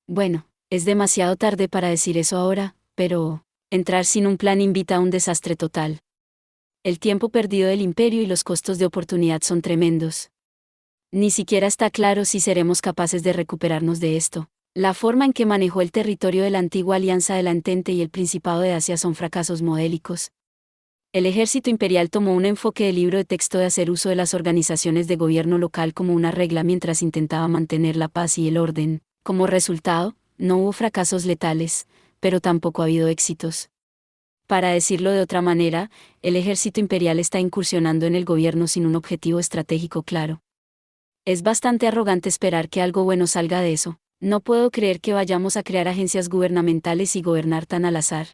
Bueno, es demasiado tarde para decir eso ahora, pero entrar sin un plan invita a un desastre total. El tiempo perdido del imperio y los costos de oportunidad son tremendos. Ni siquiera está claro si seremos capaces de recuperarnos de esto. La forma en que manejó el territorio de la antigua Alianza de la Entente y el Principado de Asia son fracasos modélicos. El ejército imperial tomó un enfoque del libro de texto de hacer uso de las organizaciones de gobierno local como una regla mientras intentaba mantener la paz y el orden. Como resultado, no hubo fracasos letales, pero tampoco ha habido éxitos. Para decirlo de otra manera, el ejército imperial está incursionando en el gobierno sin un objetivo estratégico claro. Es bastante arrogante esperar que algo bueno salga de eso. No puedo creer que vayamos a crear agencias gubernamentales y gobernar tan al azar.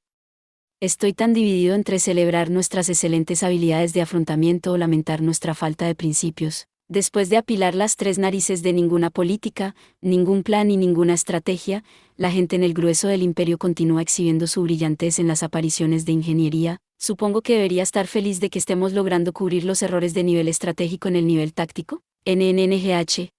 Estoy tan dividido entre celebrar nuestras excelentes habilidades de afrontamiento o lamentar nuestra falta de principios. Después de apilar las tres narices de ninguna política, ningún plan y ninguna estrategia, la gente en el grueso del imperio continúa exhibiendo su brillantez en las apariciones de ingeniería. Supongo que debería estar feliz de que estemos logrando cubrir los errores de nivel estratégico en el nivel táctico. NNGH.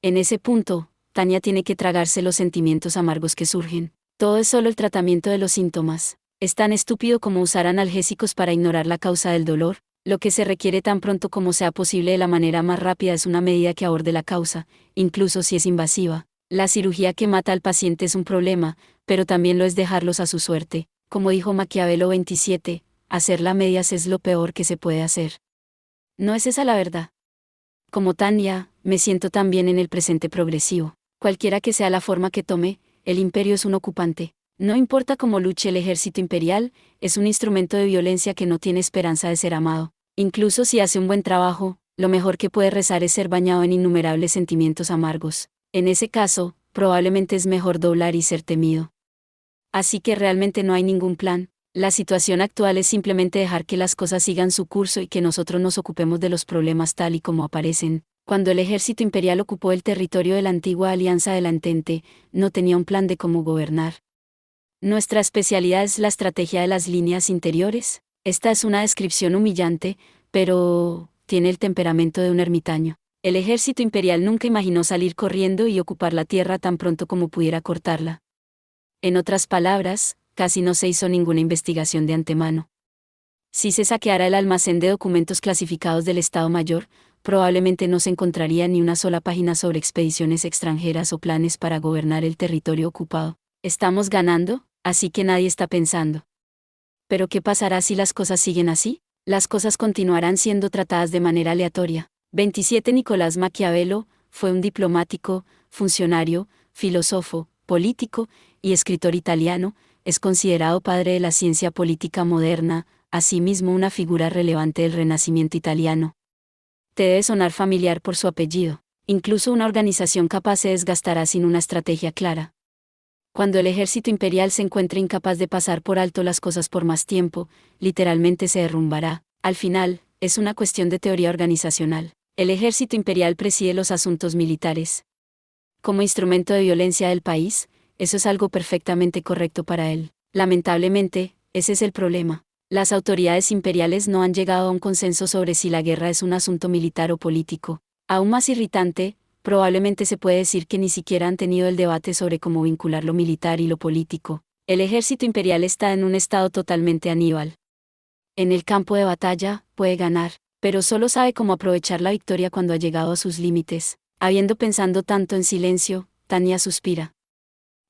En ese punto, Tania tiene que tragarse los sentimientos amargos que surgen. Todo es solo el tratamiento de los síntomas. Es tan estúpido como usar analgésicos para ignorar la causa del dolor. Lo que se requiere tan pronto como sea posible de la manera más rápida es una medida que aborde la causa, incluso si es invasiva. La cirugía que mata al paciente es un problema, pero también lo es dejarlos a su suerte. Como dijo Maquiavelo 27, hacer la medias es lo peor que se puede hacer. ¿No es esa la verdad? Como Tanya, me siento también en el presente progresivo. Cualquiera que sea la forma que tome, el imperio es un ocupante. No importa cómo luche el ejército imperial, es un instrumento de violencia que no tiene esperanza de ser amado. Incluso si hace un buen trabajo, lo mejor que puede rezar es ser bañado en innumerables sentimientos amargos. En ese caso, probablemente es mejor doblar y ser temido. Así que realmente no hay ningún plan. La situación actual es simplemente dejar que las cosas sigan su curso y que nosotros nos ocupemos de los problemas tal y como aparecen. Cuando el ejército imperial ocupó el territorio de la antigua Alianza de la Entente, no tenía un plan de cómo gobernar. Nuestra especialidad es la estrategia de las líneas interiores. Esta es una descripción humillante, pero tiene el temperamento de un ermitaño. El ejército imperial nunca imaginó salir corriendo y ocupar la tierra tan pronto como pudiera cortarla. En otras palabras, casi no se hizo ninguna investigación de antemano. Si se saqueara el almacén de documentos clasificados del Estado Mayor, probablemente no se encontraría ni una sola página sobre expediciones extranjeras o planes para gobernar el territorio ocupado. Estamos ganando, así que nadie está pensando. ¿Pero qué pasará si las cosas siguen así? Las cosas continuarán siendo tratadas de manera aleatoria. 27 Nicolás Maquiavelo fue un diplomático, funcionario, filósofo, político y escritor italiano. Es considerado padre de la ciencia política moderna, asimismo una figura relevante del Renacimiento italiano. Te debe sonar familiar por su apellido. Incluso una organización capaz se desgastará sin una estrategia clara. Cuando el ejército imperial se encuentre incapaz de pasar por alto las cosas por más tiempo, literalmente se derrumbará. Al final, es una cuestión de teoría organizacional. El ejército imperial preside los asuntos militares. Como instrumento de violencia del país, eso es algo perfectamente correcto para él. Lamentablemente, ese es el problema. Las autoridades imperiales no han llegado a un consenso sobre si la guerra es un asunto militar o político. Aún más irritante, probablemente se puede decir que ni siquiera han tenido el debate sobre cómo vincular lo militar y lo político. El ejército imperial está en un estado totalmente aníbal. En el campo de batalla, puede ganar, pero solo sabe cómo aprovechar la victoria cuando ha llegado a sus límites. Habiendo pensado tanto en silencio, Tanya suspira.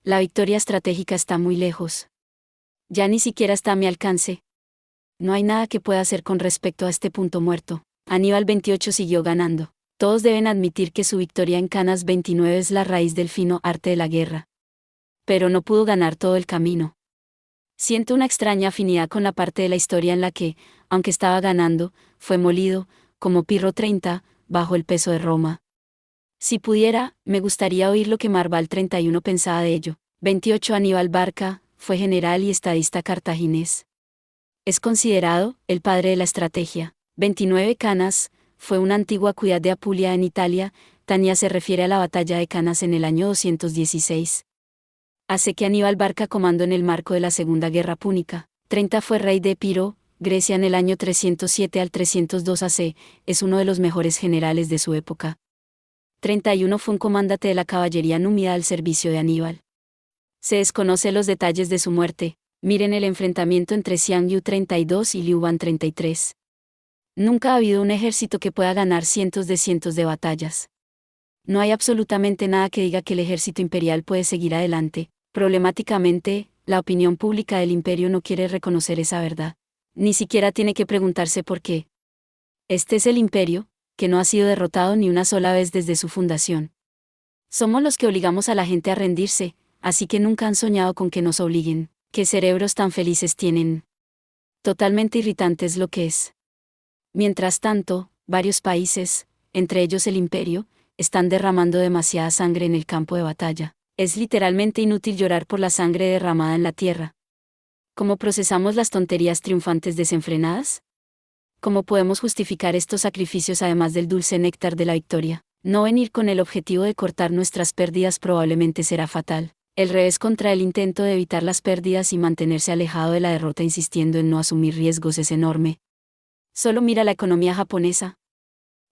La victoria estratégica está muy lejos. Ya ni siquiera está a mi alcance. No hay nada que pueda hacer con respecto a este punto muerto. Aníbal 28 siguió ganando. Todos deben admitir que su victoria en Canas 29 es la raíz del fino arte de la guerra. Pero no pudo ganar todo el camino. Siento una extraña afinidad con la parte de la historia en la que, aunque estaba ganando, fue molido, como Pirro 30, bajo el peso de Roma. Si pudiera, me gustaría oír lo que Marval 31 pensaba de ello. 28 Aníbal Barca, fue general y estadista cartaginés. Es considerado el padre de la estrategia. 29 Canas, fue una antigua ciudad de Apulia en Italia. Tania se refiere a la batalla de Canas en el año 216. Hace que Aníbal Barca comandó en el marco de la Segunda Guerra Púnica. 30 fue rey de Epiro, Grecia en el año 307 al 302 AC, es uno de los mejores generales de su época. 31 fue un comandante de la caballería númida al servicio de Aníbal. Se desconoce los detalles de su muerte. Miren el enfrentamiento entre Xiang Yu 32 y Liu Ban 33. Nunca ha habido un ejército que pueda ganar cientos de batallas. No hay absolutamente nada que diga que el ejército imperial puede seguir adelante. Problemáticamente, la opinión pública del imperio no quiere reconocer esa verdad. Ni siquiera tiene que preguntarse por qué. Este es el imperio, que no ha sido derrotado ni una sola vez desde su fundación. Somos los que obligamos a la gente a rendirse, así que nunca han soñado con que nos obliguen. ¿Qué cerebros tan felices tienen? Totalmente irritante es lo que es. Mientras tanto, varios países, entre ellos el imperio, están derramando demasiada sangre en el campo de batalla. Es literalmente inútil llorar por la sangre derramada en la tierra. ¿Cómo procesamos las tonterías triunfantes desenfrenadas? ¿Cómo podemos justificar estos sacrificios además del dulce néctar de la victoria? No venir con el objetivo de cortar nuestras pérdidas probablemente será fatal. El revés contra el intento de evitar las pérdidas y mantenerse alejado de la derrota insistiendo en no asumir riesgos es enorme. Solo mira la economía japonesa.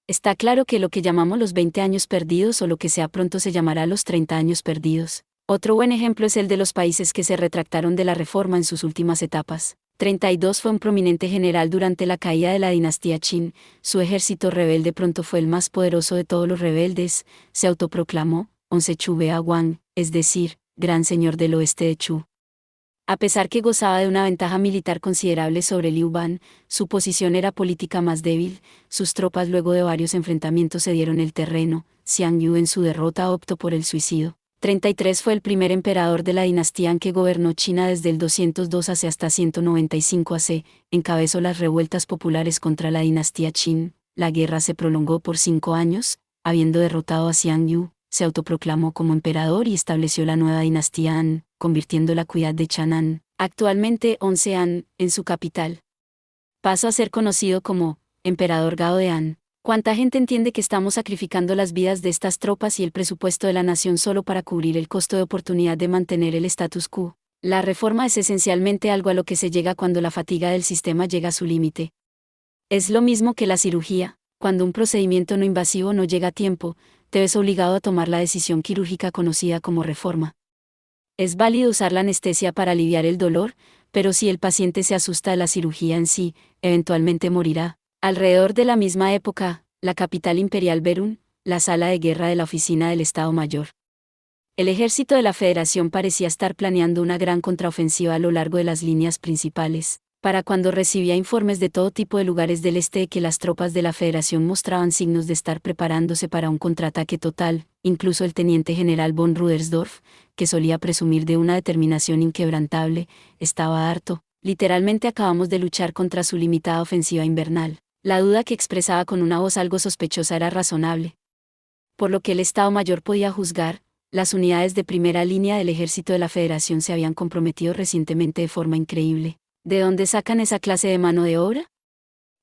Está claro que lo que llamamos los 20 años perdidos o lo que sea pronto se llamará los 30 años perdidos. Otro buen ejemplo es el de los países que se retractaron de la reforma en sus últimas etapas. 32 fue un prominente general durante la caída de la dinastía Qin, su ejército rebelde pronto fue el más poderoso de todos los rebeldes, se autoproclamó, 11 Chu Bea Wang, es decir, gran señor del oeste de Chu. A pesar que gozaba de una ventaja militar considerable sobre Liu Ban, su posición era política más débil, sus tropas luego de varios enfrentamientos cedieron el terreno, Xiang Yu en su derrota optó por el suicidio. 33 fue el primer emperador de la dinastía en que gobernó China desde el 202 AC hasta 195 AC, encabezó las revueltas populares contra la dinastía Qin, la guerra se prolongó por 5 años, habiendo derrotado a Xiang Yu, se autoproclamó como emperador y estableció la nueva dinastía Han, convirtiendo la ciudad de Chang'an, actualmente 11 Han, en su capital. Pasó a ser conocido como Emperador Gao de Han. ¿Cuánta gente entiende que estamos sacrificando las vidas de estas tropas y el presupuesto de la nación solo para cubrir el costo de oportunidad de mantener el status quo? La reforma es esencialmente algo a lo que se llega cuando la fatiga del sistema llega a su límite. Es lo mismo que la cirugía, cuando un procedimiento no invasivo no llega a tiempo, te ves obligado a tomar la decisión quirúrgica conocida como reforma. Es válido usar la anestesia para aliviar el dolor, pero si el paciente se asusta de la cirugía en sí, eventualmente morirá. Alrededor de la misma época, la capital imperial Berún, la sala de guerra de la oficina del Estado Mayor. El ejército de la Federación parecía estar planeando una gran contraofensiva a lo largo de las líneas principales, para cuando recibía informes de todo tipo de lugares del este de que las tropas de la Federación mostraban signos de estar preparándose para un contraataque total, incluso el teniente general von Rudersdorf, que solía presumir de una determinación inquebrantable, estaba harto. Literalmente acabamos de luchar contra su limitada ofensiva invernal. La duda que expresaba con una voz algo sospechosa era razonable. Por lo que el Estado Mayor podía juzgar, las unidades de primera línea del ejército de la Federación se habían comprometido recientemente de forma increíble. ¿De dónde sacan esa clase de mano de obra?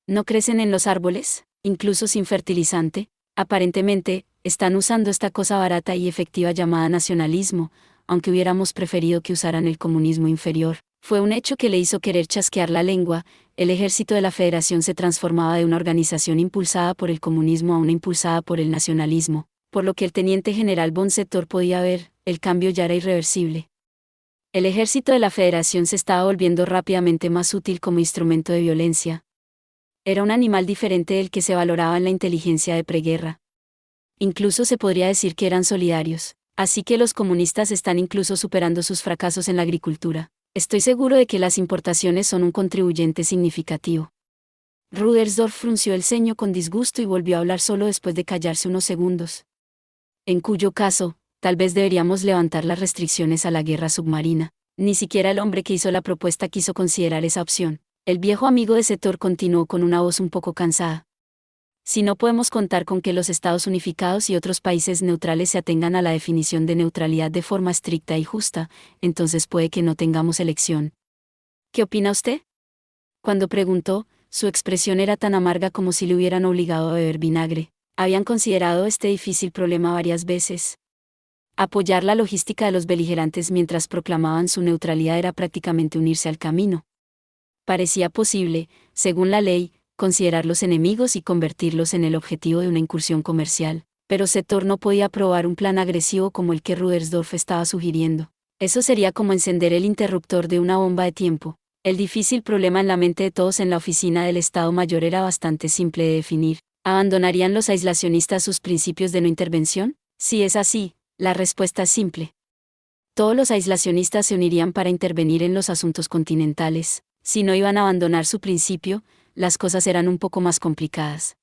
¿No crecen en los árboles, incluso sin fertilizante? Aparentemente, están usando esta cosa barata y efectiva llamada nacionalismo, aunque hubiéramos preferido que usaran el comunismo inferior. Fue un hecho que le hizo querer chasquear la lengua, el ejército de la Federación se transformaba de una organización impulsada por el comunismo a una impulsada por el nacionalismo, por lo que el teniente general von Setor podía ver, el cambio ya era irreversible. El ejército de la Federación se estaba volviendo rápidamente más útil como instrumento de violencia. Era un animal diferente del que se valoraba en la inteligencia de preguerra. Incluso se podría decir que eran solidarios, así que los comunistas están incluso superando sus fracasos en la agricultura. Estoy seguro de que las importaciones son un contribuyente significativo. Rudersdorf frunció el ceño con disgusto y volvió a hablar solo después de callarse unos segundos. En cuyo caso, tal vez deberíamos levantar las restricciones a la guerra submarina. Ni siquiera el hombre que hizo la propuesta quiso considerar esa opción. El viejo amigo de Setor continuó con una voz un poco cansada. Si no podemos contar con que los Estados Unificados y otros países neutrales se atengan a la definición de neutralidad de forma estricta y justa, entonces puede que no tengamos elección. ¿Qué opina usted? Cuando preguntó, su expresión era tan amarga como si le hubieran obligado a beber vinagre. Habían considerado este difícil problema varias veces. Apoyar la logística de los beligerantes mientras proclamaban su neutralidad era prácticamente unirse al camino. Parecía posible, según la ley, considerar los enemigos y convertirlos en el objetivo de una incursión comercial, pero Setor no podía aprobar un plan agresivo como el que Rudersdorf estaba sugiriendo. Eso sería como encender el interruptor de una bomba de tiempo. El difícil problema en la mente de todos en la oficina del Estado Mayor era bastante simple de definir. ¿Abandonarían los aislacionistas sus principios de no intervención? Si es así, la respuesta es simple. Todos los aislacionistas se unirían para intervenir en los asuntos continentales. Si no iban a abandonar su principio, las cosas eran un poco más complicadas.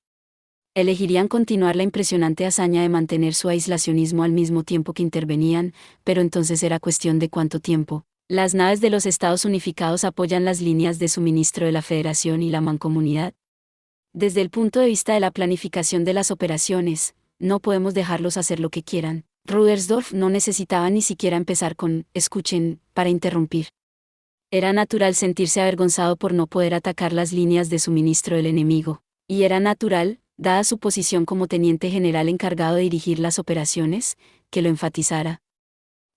Elegirían continuar la impresionante hazaña de mantener su aislacionismo al mismo tiempo que intervenían, pero entonces era cuestión de cuánto tiempo. Las naves de los Estados Unificados apoyan las líneas de suministro de la Federación y la Mancomunidad. Desde el punto de vista de la planificación de las operaciones, no podemos dejarlos hacer lo que quieran. Rudersdorf no necesitaba ni siquiera empezar con «escuchen» para interrumpir. Era natural sentirse avergonzado por no poder atacar las líneas de suministro del enemigo, y era natural, dada su posición como teniente general encargado de dirigir las operaciones, que lo enfatizara.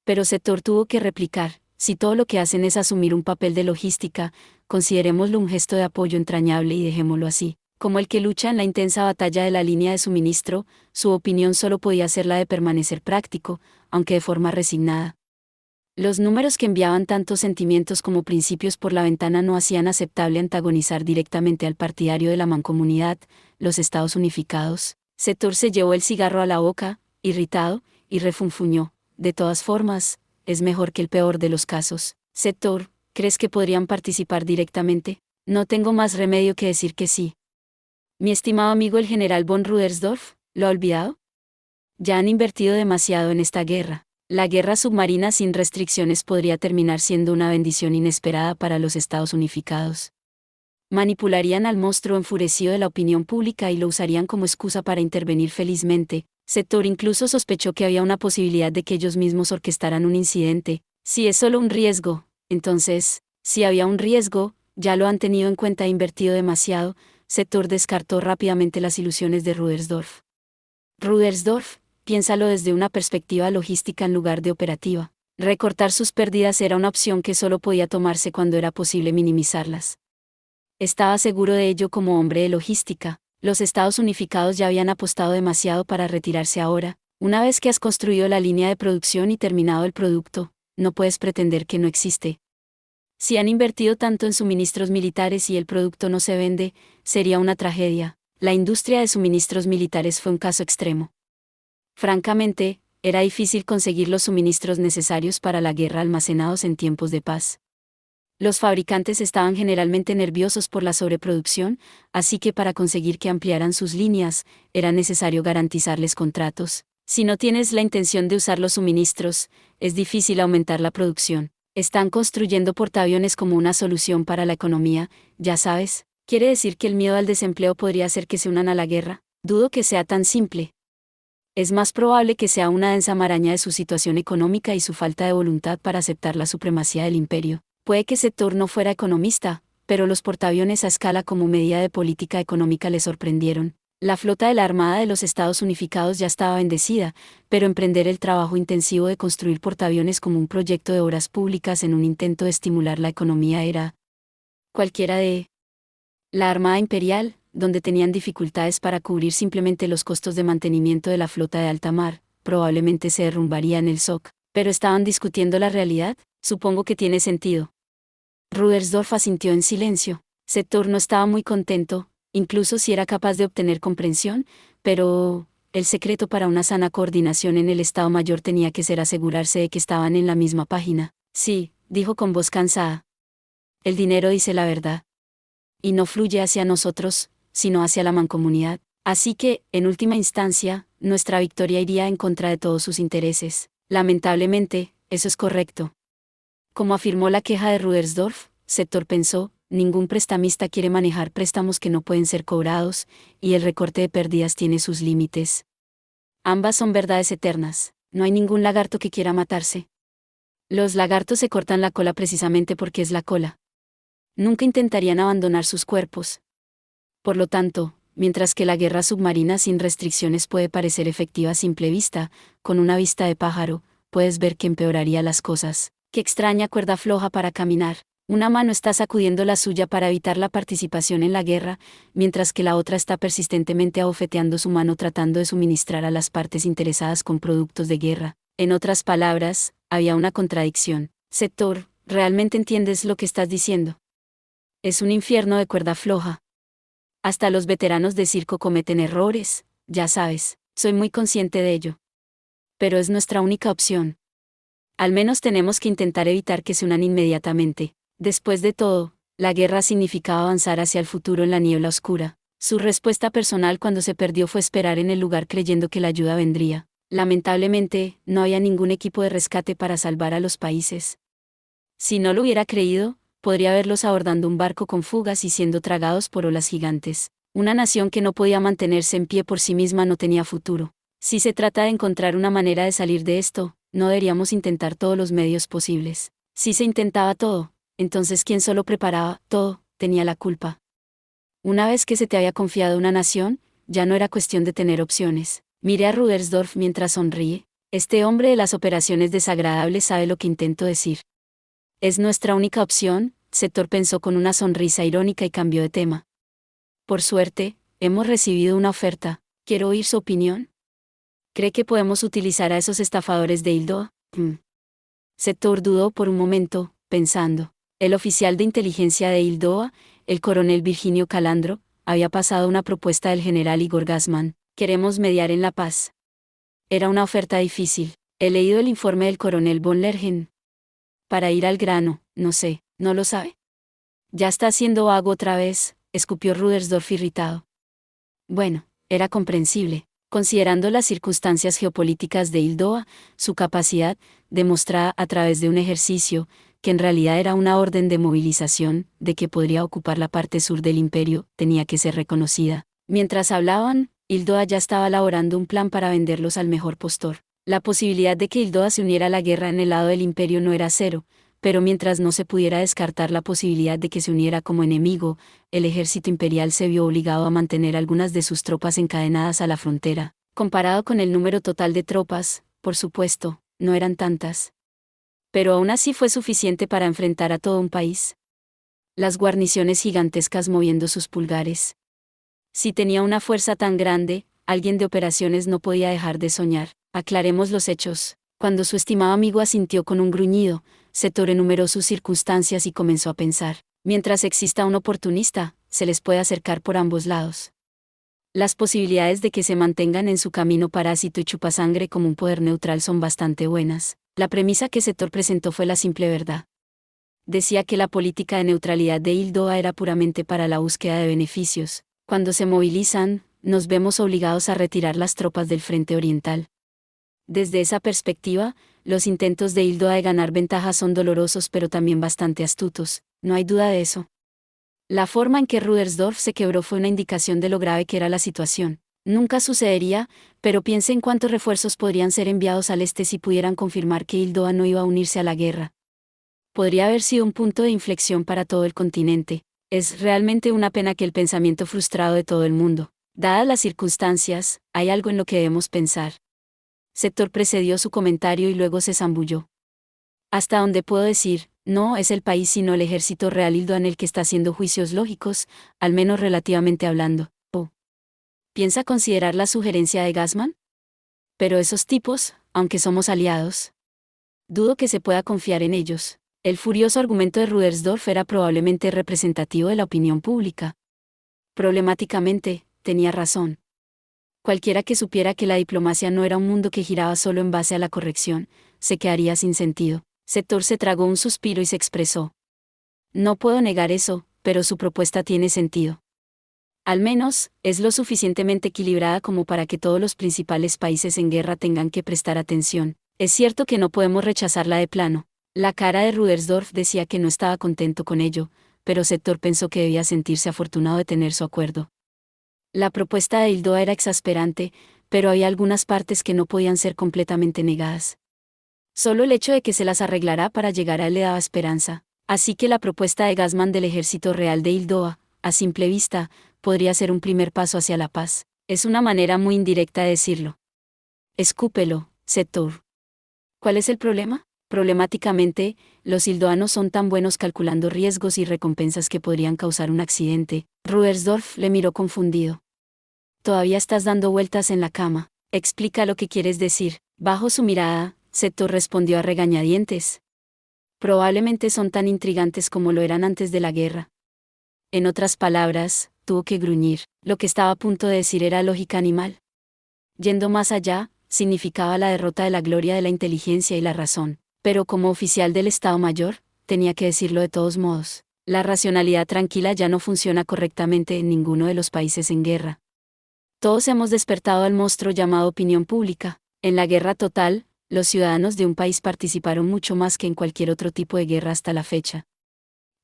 Pero Setor tuvo que replicar, si todo lo que hacen es asumir un papel de logística, considerémoslo un gesto de apoyo entrañable y dejémoslo así. Como el que lucha en la intensa batalla de la línea de suministro, su opinión solo podía ser la de permanecer práctico, aunque de forma resignada. Los números que enviaban tantos sentimientos como principios por la ventana no hacían aceptable antagonizar directamente al partidario de la mancomunidad, los Estados Unificados. Setor se llevó el cigarro a la boca, irritado, y refunfuñó. De todas formas, es mejor que el peor de los casos. Setor, ¿crees que podrían participar directamente? No tengo más remedio que decir que sí. Mi estimado amigo el general von Rudersdorf, ¿lo ha olvidado? Ya han invertido demasiado en esta guerra. La guerra submarina sin restricciones podría terminar siendo una bendición inesperada para los Estados Unificados. Manipularían al monstruo enfurecido de la opinión pública y lo usarían como excusa para intervenir felizmente. Setor incluso sospechó que había una posibilidad de que ellos mismos orquestaran un incidente. Si es solo un riesgo, entonces, si había un riesgo, ya lo han tenido en cuenta e invertido demasiado. Setor descartó rápidamente las ilusiones de Rudersdorf. Rudersdorf, piénsalo desde una perspectiva logística en lugar de operativa. Recortar sus pérdidas era una opción que solo podía tomarse cuando era posible minimizarlas. Estaba seguro de ello como hombre de logística. Los Estados Unificados ya habían apostado demasiado para retirarse ahora. Una vez que has construido la línea de producción y terminado el producto, no puedes pretender que no existe. Si han invertido tanto en suministros militares y el producto no se vende, sería una tragedia. La industria de suministros militares fue un caso extremo. Francamente, era difícil conseguir los suministros necesarios para la guerra almacenados en tiempos de paz. Los fabricantes estaban generalmente nerviosos por la sobreproducción, así que para conseguir que ampliaran sus líneas, era necesario garantizarles contratos. Si no tienes la intención de usar los suministros, es difícil aumentar la producción. Están construyendo portaaviones como una solución para la economía, ya sabes. ¿Quiere decir que el miedo al desempleo podría hacer que se unan a la guerra? Dudo que sea tan simple. Es más probable que sea una densa maraña de su situación económica y su falta de voluntad para aceptar la supremacía del imperio. Puede que Setor no fuera economista, pero los portaaviones a escala como medida de política económica le sorprendieron. La flota de la Armada de los Estados Unificados ya estaba bendecida, pero emprender el trabajo intensivo de construir portaaviones como un proyecto de obras públicas en un intento de estimular la economía era cualquiera de la Armada Imperial, donde tenían dificultades para cubrir simplemente los costos de mantenimiento de la flota de alta mar, probablemente se derrumbaría en el SOC. Pero estaban discutiendo la realidad, supongo que tiene sentido. Rudersdorf asintió en silencio. Setor no estaba muy contento, incluso si era capaz de obtener comprensión, pero el secreto para una sana coordinación en el Estado Mayor tenía que ser asegurarse de que estaban en la misma página. Sí, dijo con voz cansada. El dinero dice la verdad. Y no fluye hacia nosotros, sino hacia la mancomunidad. Así que, en última instancia, nuestra victoria iría en contra de todos sus intereses. Lamentablemente, eso es correcto. Como afirmó la queja de Rudersdorf, Setor pensó, ningún prestamista quiere manejar préstamos que no pueden ser cobrados, y el recorte de pérdidas tiene sus límites. Ambas son verdades eternas. No hay ningún lagarto que quiera matarse. Los lagartos se cortan la cola precisamente porque es la cola. Nunca intentarían abandonar sus cuerpos. Por lo tanto, mientras que la guerra submarina sin restricciones puede parecer efectiva a simple vista, con una vista de pájaro, puedes ver que empeoraría las cosas. Qué extraña cuerda floja para caminar. Una mano está sacudiendo la suya para evitar la participación en la guerra, mientras que la otra está persistentemente abofeteando su mano tratando de suministrar a las partes interesadas con productos de guerra. En otras palabras, había una contradicción. Setor, ¿realmente entiendes lo que estás diciendo? Es un infierno de cuerda floja. Hasta los veteranos de circo cometen errores, ya sabes, soy muy consciente de ello. Pero es nuestra única opción. Al menos tenemos que intentar evitar que se unan inmediatamente. Después de todo, la guerra significaba avanzar hacia el futuro en la niebla oscura. Su respuesta personal cuando se perdió fue esperar en el lugar creyendo que la ayuda vendría. Lamentablemente, no había ningún equipo de rescate para salvar a los países. Si no lo hubiera creído, podría verlos abordando un barco con fugas y siendo tragados por olas gigantes. Una nación que no podía mantenerse en pie por sí misma no tenía futuro. Si se trata de encontrar una manera de salir de esto, no deberíamos intentar todos los medios posibles. Si se intentaba todo, entonces quien solo preparaba todo, tenía la culpa. Una vez que se te había confiado una nación, ya no era cuestión de tener opciones. Miré a Rudersdorf mientras sonríe. Este hombre de las operaciones desagradables sabe lo que intento decir. Es nuestra única opción, Setor pensó con una sonrisa irónica y cambió de tema. Por suerte, hemos recibido una oferta. ¿Quiero oír su opinión? ¿Cree que podemos utilizar a esos estafadores de Hildo? Setor dudó por un momento, pensando. El oficial de inteligencia de Hildoa, el coronel Virginio Calandro, había pasado una propuesta del general Igor Gassman. Queremos mediar en la paz. Era una oferta difícil. He leído el informe del coronel von Lergen. Para ir al grano, no sé, ¿no lo sabe? Ya está haciendo vago otra vez, escupió Rudersdorf irritado. Bueno, era comprensible, considerando las circunstancias geopolíticas de Hildoa, su capacidad, demostrada a través de un ejercicio, que en realidad era una orden de movilización, de que podría ocupar la parte sur del imperio, tenía que ser reconocida. Mientras hablaban, Hildoa ya estaba elaborando un plan para venderlos al mejor postor. La posibilidad de que Hildoa se uniera a la guerra en el lado del imperio no era cero, pero mientras no se pudiera descartar la posibilidad de que se uniera como enemigo, el ejército imperial se vio obligado a mantener algunas de sus tropas encadenadas a la frontera. Comparado con el número total de tropas, por supuesto, no eran tantas. Pero aún así fue suficiente para enfrentar a todo un país. Las guarniciones gigantescas moviendo sus pulgares. Si tenía una fuerza tan grande, alguien de operaciones no podía dejar de soñar. Aclaremos los hechos. Cuando su estimado amigo asintió con un gruñido, Setor enumeró sus circunstancias y comenzó a pensar. Mientras exista un oportunista, se les puede acercar por ambos lados. Las posibilidades de que se mantengan en su camino parásito y chupasangre como un poder neutral son bastante buenas. La premisa que Setor presentó fue la simple verdad. Decía que la política de neutralidad de Hildoa era puramente para la búsqueda de beneficios. Cuando se movilizan, nos vemos obligados a retirar las tropas del frente oriental. Desde esa perspectiva, los intentos de Hildoa de ganar ventaja son dolorosos pero también bastante astutos, no hay duda de eso. La forma en que Rudersdorf se quebró fue una indicación de lo grave que era la situación. Nunca sucedería, pero piense en cuántos refuerzos podrían ser enviados al este si pudieran confirmar que Hildoa no iba a unirse a la guerra. Podría haber sido un punto de inflexión para todo el continente. Es realmente una pena que el pensamiento frustrado de todo el mundo. Dadas las circunstancias, hay algo en lo que debemos pensar. Setor precedió su comentario y luego se zambulló. Hasta donde puedo decir, no es el país sino el ejército real Hildoa en el que está haciendo juicios lógicos, al menos relativamente hablando. ¿Piensa considerar la sugerencia de Gassman? Pero esos tipos, aunque somos aliados, dudo que se pueda confiar en ellos. El furioso argumento de Rudersdorf era probablemente representativo de la opinión pública. Problemáticamente, tenía razón. Cualquiera que supiera que la diplomacia no era un mundo que giraba solo en base a la corrección, se quedaría sin sentido. Setor se tragó un suspiro y se expresó. No puedo negar eso, pero su propuesta tiene sentido. Al menos, es lo suficientemente equilibrada como para que todos los principales países en guerra tengan que prestar atención. Es cierto que no podemos rechazarla de plano. La cara de Rudersdorf decía que no estaba contento con ello, pero Setor pensó que debía sentirse afortunado de tener su acuerdo. La propuesta de Hildoa era exasperante, pero había algunas partes que no podían ser completamente negadas. Solo el hecho de que se las arreglara para llegar a él le daba esperanza. Así que la propuesta de Gassman del ejército real de Hildoa, a simple vista, podría ser un primer paso hacia la paz. Es una manera muy indirecta de decirlo. Escúpelo, Setor. ¿Cuál es el problema? Problemáticamente, los hildoanos son tan buenos calculando riesgos y recompensas que podrían causar un accidente. Rudersdorf le miró confundido. Todavía estás dando vueltas en la cama. Explica lo que quieres decir. Bajo su mirada, Setor respondió a regañadientes. Probablemente son tan intrigantes como lo eran antes de la guerra. En otras palabras, tuvo que gruñir. Lo que estaba a punto de decir era lógica animal. Yendo más allá, significaba la derrota de la gloria de la inteligencia y la razón. Pero como oficial del Estado Mayor, tenía que decirlo de todos modos. La racionalidad tranquila ya no funciona correctamente en ninguno de los países en guerra. Todos hemos despertado al monstruo llamado opinión pública. En la guerra total, los ciudadanos de un país participaron mucho más que en cualquier otro tipo de guerra hasta la fecha.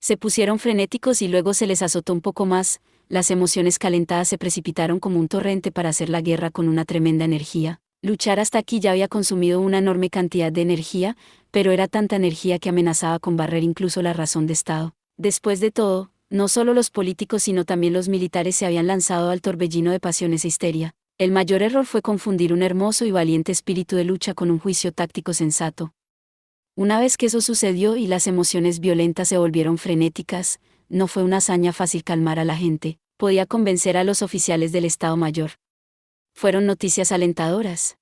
Se pusieron frenéticos y luego se les azotó un poco más, las emociones calentadas se precipitaron como un torrente para hacer la guerra con una tremenda energía. Luchar hasta aquí ya había consumido una enorme cantidad de energía, pero era tanta energía que amenazaba con barrer incluso la razón de Estado. Después de todo, no solo los políticos sino también los militares se habían lanzado al torbellino de pasiones e histeria. El mayor error fue confundir un hermoso y valiente espíritu de lucha con un juicio táctico sensato. Una vez que eso sucedió y las emociones violentas se volvieron frenéticas, no fue una hazaña fácil calmar a la gente. Podía convencer a los oficiales del Estado Mayor. Fueron noticias alentadoras.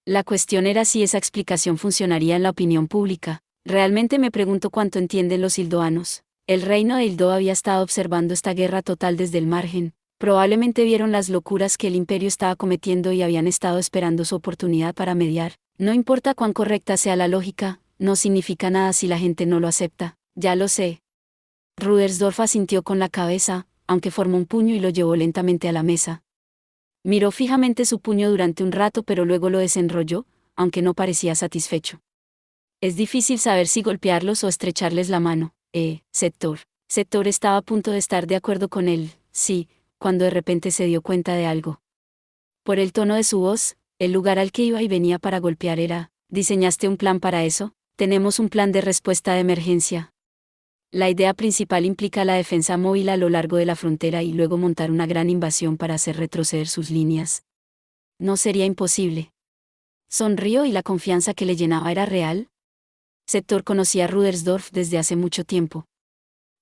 La cuestión era si esa explicación funcionaría en la opinión pública. Realmente me pregunto cuánto entienden los hildoanos. El reino de Hildo había estado observando esta guerra total desde el margen. Probablemente vieron las locuras que el imperio estaba cometiendo y habían estado esperando su oportunidad para mediar. No importa cuán correcta sea la lógica, no significa nada si la gente no lo acepta. Ya lo sé. Rudersdorf asintió con la cabeza, aunque formó un puño y lo llevó lentamente a la mesa. Miró fijamente su puño durante un rato pero luego lo desenrolló, aunque no parecía satisfecho. Es difícil saber si golpearlos o estrecharles la mano, Sector. Sector estaba a punto de estar de acuerdo con él, sí, cuando de repente se dio cuenta de algo. Por el tono de su voz, el lugar al que iba y venía para golpear era, ¿diseñaste un plan para eso? Tenemos un plan de respuesta de emergencia. La idea principal implica la defensa móvil a lo largo de la frontera y luego montar una gran invasión para hacer retroceder sus líneas. No sería imposible. Sonrió y la confianza que le llenaba era real. Sector conocía a Rudersdorf desde hace mucho tiempo.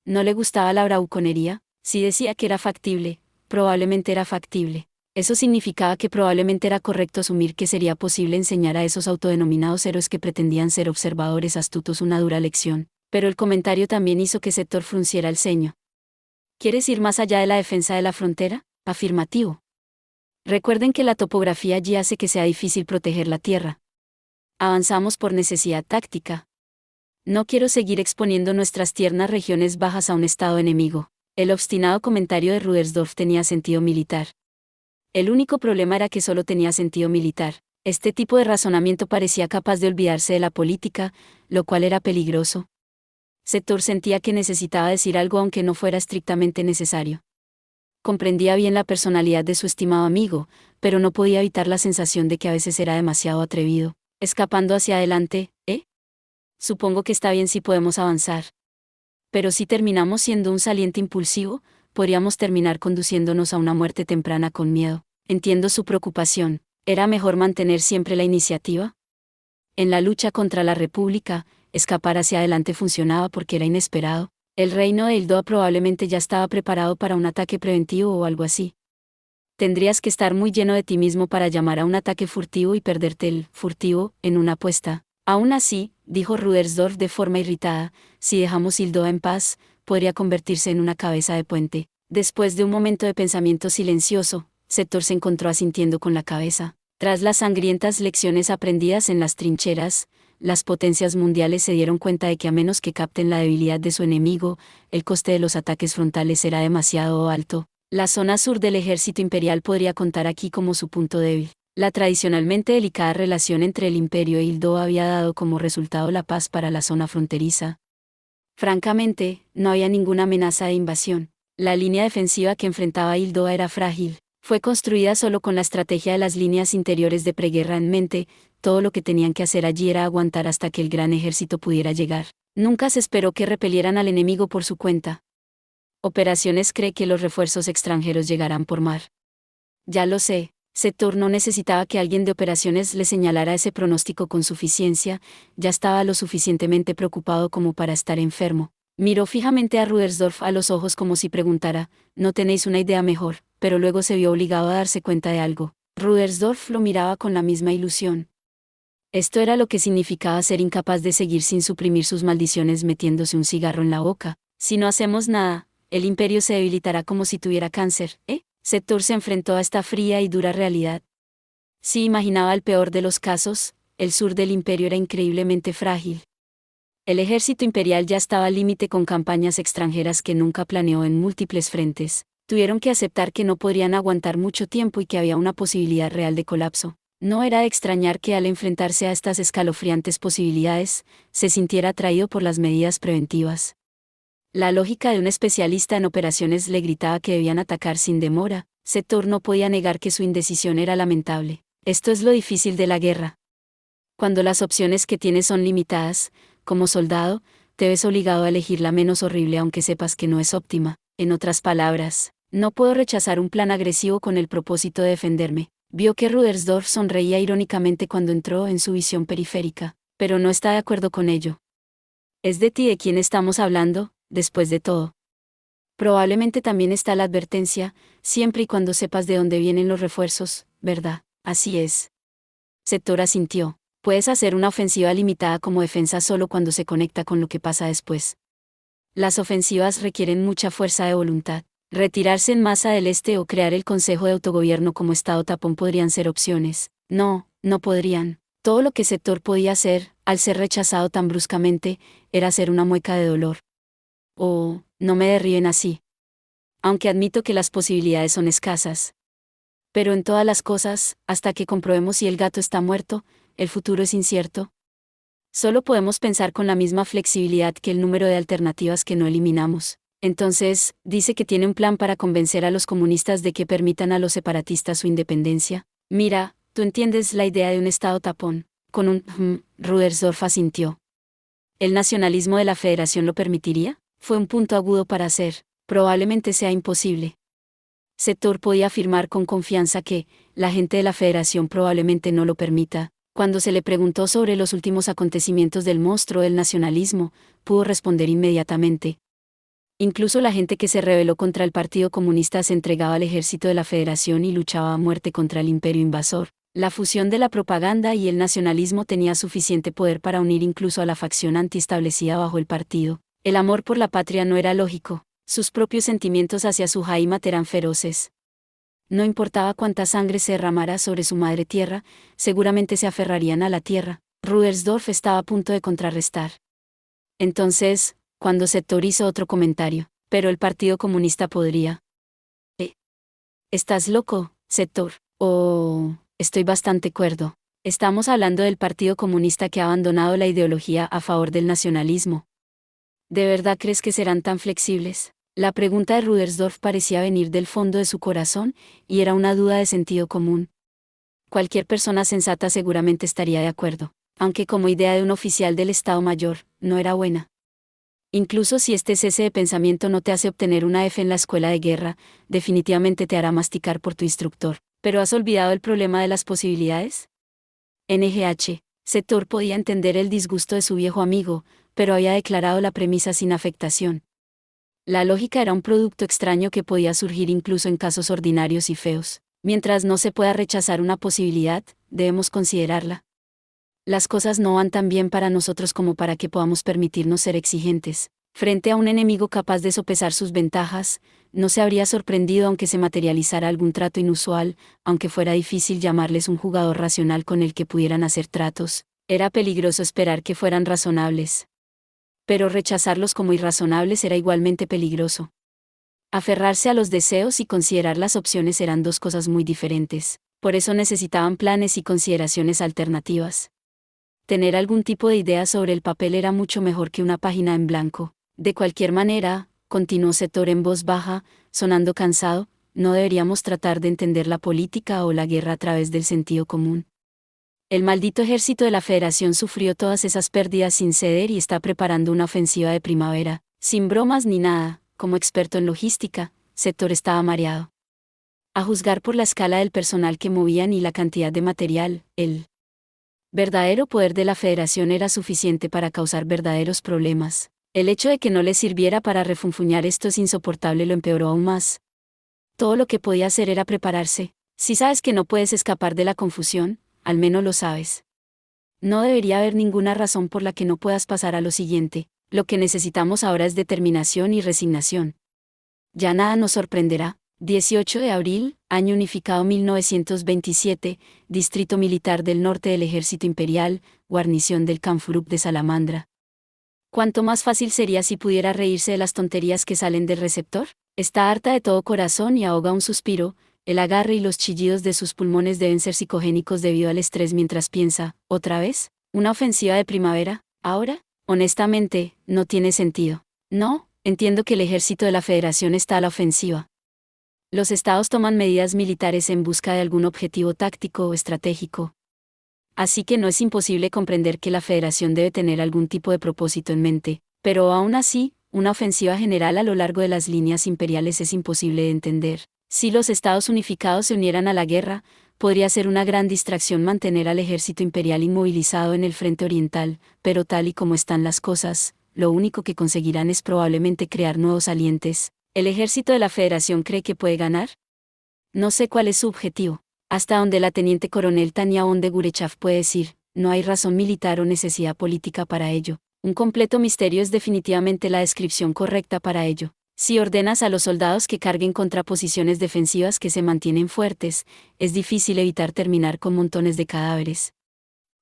No le gustaba la bravuconería, si decía que era factible, probablemente era factible. Eso significaba que probablemente era correcto asumir que sería posible enseñar a esos autodenominados héroes que pretendían ser observadores astutos una dura lección, pero el comentario también hizo que Sector frunciera el ceño. ¿Quieres ir más allá de la defensa de la frontera? Afirmativo. Recuerden que la topografía allí hace que sea difícil proteger la tierra. Avanzamos por necesidad táctica. No quiero seguir exponiendo nuestras tiernas regiones bajas a un estado enemigo. El obstinado comentario de Rudersdorf tenía sentido militar. El único problema era que solo tenía sentido militar. Este tipo de razonamiento parecía capaz de olvidarse de la política, lo cual era peligroso. Sector sentía que necesitaba decir algo aunque no fuera estrictamente necesario. Comprendía bien la personalidad de su estimado amigo, pero no podía evitar la sensación de que a veces era demasiado atrevido, escapando hacia adelante, Supongo que está bien si podemos avanzar. Pero si terminamos siendo un saliente impulsivo, podríamos terminar conduciéndonos a una muerte temprana con miedo. Entiendo su preocupación. ¿Era mejor mantener siempre la iniciativa? En la lucha contra la República, escapar hacia adelante funcionaba porque era inesperado. El reino de Hildoa probablemente ya estaba preparado para un ataque preventivo o algo así. Tendrías que estar muy lleno de ti mismo para llamar a un ataque furtivo y perderte el furtivo en una apuesta. Aún así, dijo Rudersdorf de forma irritada, si dejamos Hildoa en paz, podría convertirse en una cabeza de puente. Después de un momento de pensamiento silencioso, Sector se encontró asintiendo con la cabeza. Tras las sangrientas lecciones aprendidas en las trincheras, las potencias mundiales se dieron cuenta de que a menos que capten la debilidad de su enemigo, el coste de los ataques frontales será demasiado alto. La zona sur del ejército imperial podría contar aquí como su punto débil. La tradicionalmente delicada relación entre el imperio e Hildoa había dado como resultado la paz para la zona fronteriza. Francamente, no había ninguna amenaza de invasión. La línea defensiva que enfrentaba Hildoa era frágil. Fue construida solo con la estrategia de las líneas interiores de preguerra en mente. Todo lo que tenían que hacer allí era aguantar hasta que el gran ejército pudiera llegar. Nunca se esperó que repelieran al enemigo por su cuenta. Operaciones cree que los refuerzos extranjeros llegarán por mar. Ya lo sé. Sector no necesitaba que alguien de operaciones le señalara ese pronóstico con suficiencia, ya estaba lo suficientemente preocupado como para estar enfermo. Miró fijamente a Rudersdorf a los ojos como si preguntara, ¿no tenéis una idea mejor? Pero luego se vio obligado a darse cuenta de algo. Rudersdorf lo miraba con la misma ilusión. Esto era lo que significaba ser incapaz de seguir sin suprimir sus maldiciones metiéndose un cigarro en la boca. Si no hacemos nada, el imperio se debilitará como si tuviera cáncer, Sector se enfrentó a esta fría y dura realidad. Si imaginaba el peor de los casos, el sur del imperio era increíblemente frágil. El ejército imperial ya estaba al límite con campañas extranjeras que nunca planeó en múltiples frentes. Tuvieron que aceptar que no podrían aguantar mucho tiempo y que había una posibilidad real de colapso. No era de extrañar que al enfrentarse a estas escalofriantes posibilidades, se sintiera atraído por las medidas preventivas. La lógica de un especialista en operaciones le gritaba que debían atacar sin demora. Sector no podía negar que su indecisión era lamentable. Esto es lo difícil de la guerra. Cuando las opciones que tienes son limitadas, como soldado, te ves obligado a elegir la menos horrible aunque sepas que no es óptima. En otras palabras, no puedo rechazar un plan agresivo con el propósito de defenderme. Vio que Rudersdorf sonreía irónicamente cuando entró en su visión periférica, pero no está de acuerdo con ello. ¿Es de ti de quién estamos hablando? Después de todo. Probablemente también está la advertencia, siempre y cuando sepas de dónde vienen los refuerzos, ¿verdad? Así es. Sector asintió. Puedes hacer una ofensiva limitada como defensa solo cuando se conecta con lo que pasa después. Las ofensivas requieren mucha fuerza de voluntad. Retirarse en masa del este o crear el Consejo de Autogobierno como Estado tapón podrían ser opciones. No, no podrían. Todo lo que Sector podía hacer, al ser rechazado tan bruscamente, era hacer una mueca de dolor. Oh, no me derriben así. Aunque admito que las posibilidades son escasas. Pero en todas las cosas, hasta que comprobemos si el gato está muerto, el futuro es incierto. Solo podemos pensar con la misma flexibilidad que el número de alternativas que no eliminamos. Entonces, dice que tiene un plan para convencer a los comunistas de que permitan a los separatistas su independencia. Mira, tú entiendes la idea de un Estado tapón. Con un Rudersdorf asintió. ¿El nacionalismo de la Federación lo permitiría? Fue un punto agudo para hacer. Probablemente sea imposible. Sector podía afirmar con confianza que la gente de la Federación probablemente no lo permita. Cuando se le preguntó sobre los últimos acontecimientos del monstruo del nacionalismo, pudo responder inmediatamente. Incluso la gente que se rebeló contra el Partido Comunista se entregaba al ejército de la Federación y luchaba a muerte contra el imperio invasor. La fusión de la propaganda y el nacionalismo tenía suficiente poder para unir incluso a la facción antiestablecida bajo el partido. El amor por la patria no era lógico. Sus propios sentimientos hacia su Heimat eran feroces. No importaba cuánta sangre se derramara sobre su madre tierra, seguramente se aferrarían a la tierra. Rudersdorf estaba a punto de contrarrestar. Entonces, cuando Sector hizo otro comentario, pero el Partido Comunista podría. ¿Estás loco, Sector? Oh, estoy bastante cuerdo. Estamos hablando del Partido Comunista que ha abandonado la ideología a favor del nacionalismo. ¿De verdad crees que serán tan flexibles? La pregunta de Rudersdorf parecía venir del fondo de su corazón, y era una duda de sentido común. Cualquier persona sensata seguramente estaría de acuerdo, aunque como idea de un oficial del Estado Mayor, no era buena. Incluso si este cese de pensamiento no te hace obtener una F en la escuela de guerra, definitivamente te hará masticar por tu instructor. ¿Pero has olvidado el problema de las posibilidades? NGH. Sector podía entender el disgusto de su viejo amigo, pero había declarado la premisa sin afectación. La lógica era un producto extraño que podía surgir incluso en casos ordinarios y feos. Mientras no se pueda rechazar una posibilidad, debemos considerarla. Las cosas no van tan bien para nosotros como para que podamos permitirnos ser exigentes. Frente a un enemigo capaz de sopesar sus ventajas, no se habría sorprendido aunque se materializara algún trato inusual, aunque fuera difícil llamarles un jugador racional con el que pudieran hacer tratos. Era peligroso esperar que fueran razonables. Pero rechazarlos como irrazonables era igualmente peligroso. Aferrarse a los deseos y considerar las opciones eran dos cosas muy diferentes. Por eso necesitaban planes y consideraciones alternativas. Tener algún tipo de idea sobre el papel era mucho mejor que una página en blanco. De cualquier manera, continuó Sector en voz baja, sonando cansado, no deberíamos tratar de entender la política o la guerra a través del sentido común. El maldito ejército de la Federación sufrió todas esas pérdidas sin ceder y está preparando una ofensiva de primavera, sin bromas ni nada. Como experto en logística, Sector estaba mareado. A juzgar por la escala del personal que movían y la cantidad de material, el verdadero poder de la Federación era suficiente para causar verdaderos problemas. El hecho de que no les sirviera para refunfuñar esto es insoportable lo empeoró aún más. Todo lo que podía hacer era prepararse. Si sabes que no puedes escapar de la confusión, al menos lo sabes. No debería haber ninguna razón por la que no puedas pasar a lo siguiente. Lo que necesitamos ahora es determinación y resignación. Ya nada nos sorprenderá. 18 de abril, año unificado 1927, Distrito Militar del Norte del Ejército Imperial, guarnición del Kampfgruppe de Salamandra. ¿Cuánto más fácil sería si pudiera reírse de las tonterías que salen del receptor? Está harta de todo corazón y ahoga un suspiro. El agarre y los chillidos de sus pulmones deben ser psicogénicos debido al estrés mientras piensa, ¿otra vez? ¿Una ofensiva de primavera? ¿Ahora? Honestamente, no tiene sentido. No, entiendo que el ejército de la Federación está a la ofensiva. Los estados toman medidas militares en busca de algún objetivo táctico o estratégico. Así que no es imposible comprender que la Federación debe tener algún tipo de propósito en mente, pero aún así, una ofensiva general a lo largo de las líneas imperiales es imposible de entender. Si los Estados Unificados se unieran a la guerra, podría ser una gran distracción mantener al ejército imperial inmovilizado en el frente oriental, pero tal y como están las cosas, lo único que conseguirán es probablemente crear nuevos alientes. ¿El ejército de la Federación cree que puede ganar? No sé cuál es su objetivo. Hasta donde la teniente coronel Tania Onde Gurechav puede decir, no hay razón militar o necesidad política para ello. Un completo misterio es definitivamente la descripción correcta para ello. Si ordenas a los soldados que carguen contra posiciones defensivas que se mantienen fuertes, es difícil evitar terminar con montones de cadáveres.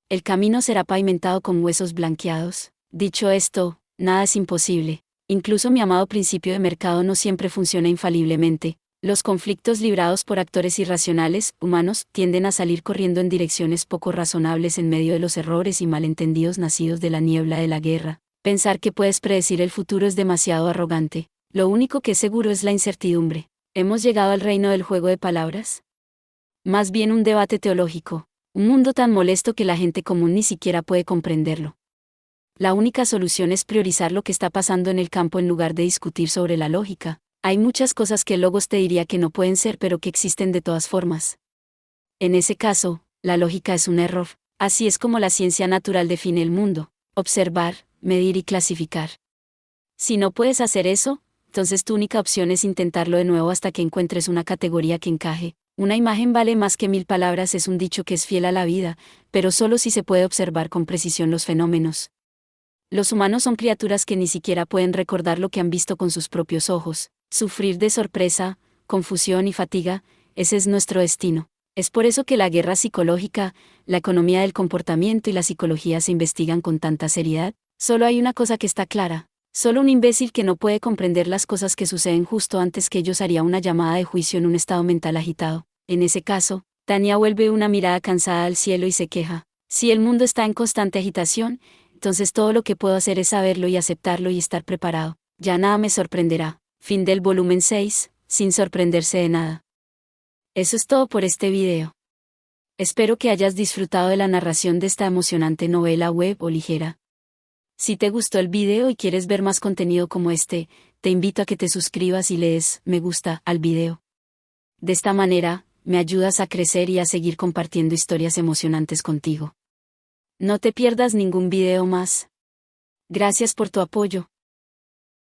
El camino será pavimentado con huesos blanqueados. Dicho esto, nada es imposible. Incluso mi amado principio de mercado no siempre funciona infaliblemente. Los conflictos librados por actores irracionales, humanos, tienden a salir corriendo en direcciones poco razonables en medio de los errores y malentendidos nacidos de la niebla de la guerra. Pensar que puedes predecir el futuro es demasiado arrogante. Lo único que es seguro es la incertidumbre. ¿Hemos llegado al reino del juego de palabras? Más bien un debate teológico. Un mundo tan molesto que la gente común ni siquiera puede comprenderlo. La única solución es priorizar lo que está pasando en el campo en lugar de discutir sobre la lógica. Hay muchas cosas que el logos te diría que no pueden ser pero que existen de todas formas. En ese caso, la lógica es un error. Así es como la ciencia natural define el mundo: observar, medir y clasificar. Si no puedes hacer eso, entonces tu única opción es intentarlo de nuevo hasta que encuentres una categoría que encaje. Una imagen vale más que 1000 palabras es un dicho que es fiel a la vida, pero solo si se puede observar con precisión los fenómenos. Los humanos son criaturas que ni siquiera pueden recordar lo que han visto con sus propios ojos. Sufrir de sorpresa, confusión y fatiga, ese es nuestro destino. Es por eso que la guerra psicológica, la economía del comportamiento y la psicología se investigan con tanta seriedad. Solo hay una cosa que está clara. Solo un imbécil que no puede comprender las cosas que suceden justo antes que ellos haría una llamada de juicio en un estado mental agitado. En ese caso, Tania vuelve una mirada cansada al cielo y se queja. Si el mundo está en constante agitación, entonces todo lo que puedo hacer es saberlo y aceptarlo y estar preparado. Ya nada me sorprenderá. Fin del volumen 6, sin sorprenderse de nada. Eso es todo por este video. Espero que hayas disfrutado de la narración de esta emocionante novela web o ligera. Si te gustó el video y quieres ver más contenido como este, te invito a que te suscribas y le des me gusta al video. De esta manera, me ayudas a crecer y a seguir compartiendo historias emocionantes contigo. No te pierdas ningún video más. Gracias por tu apoyo.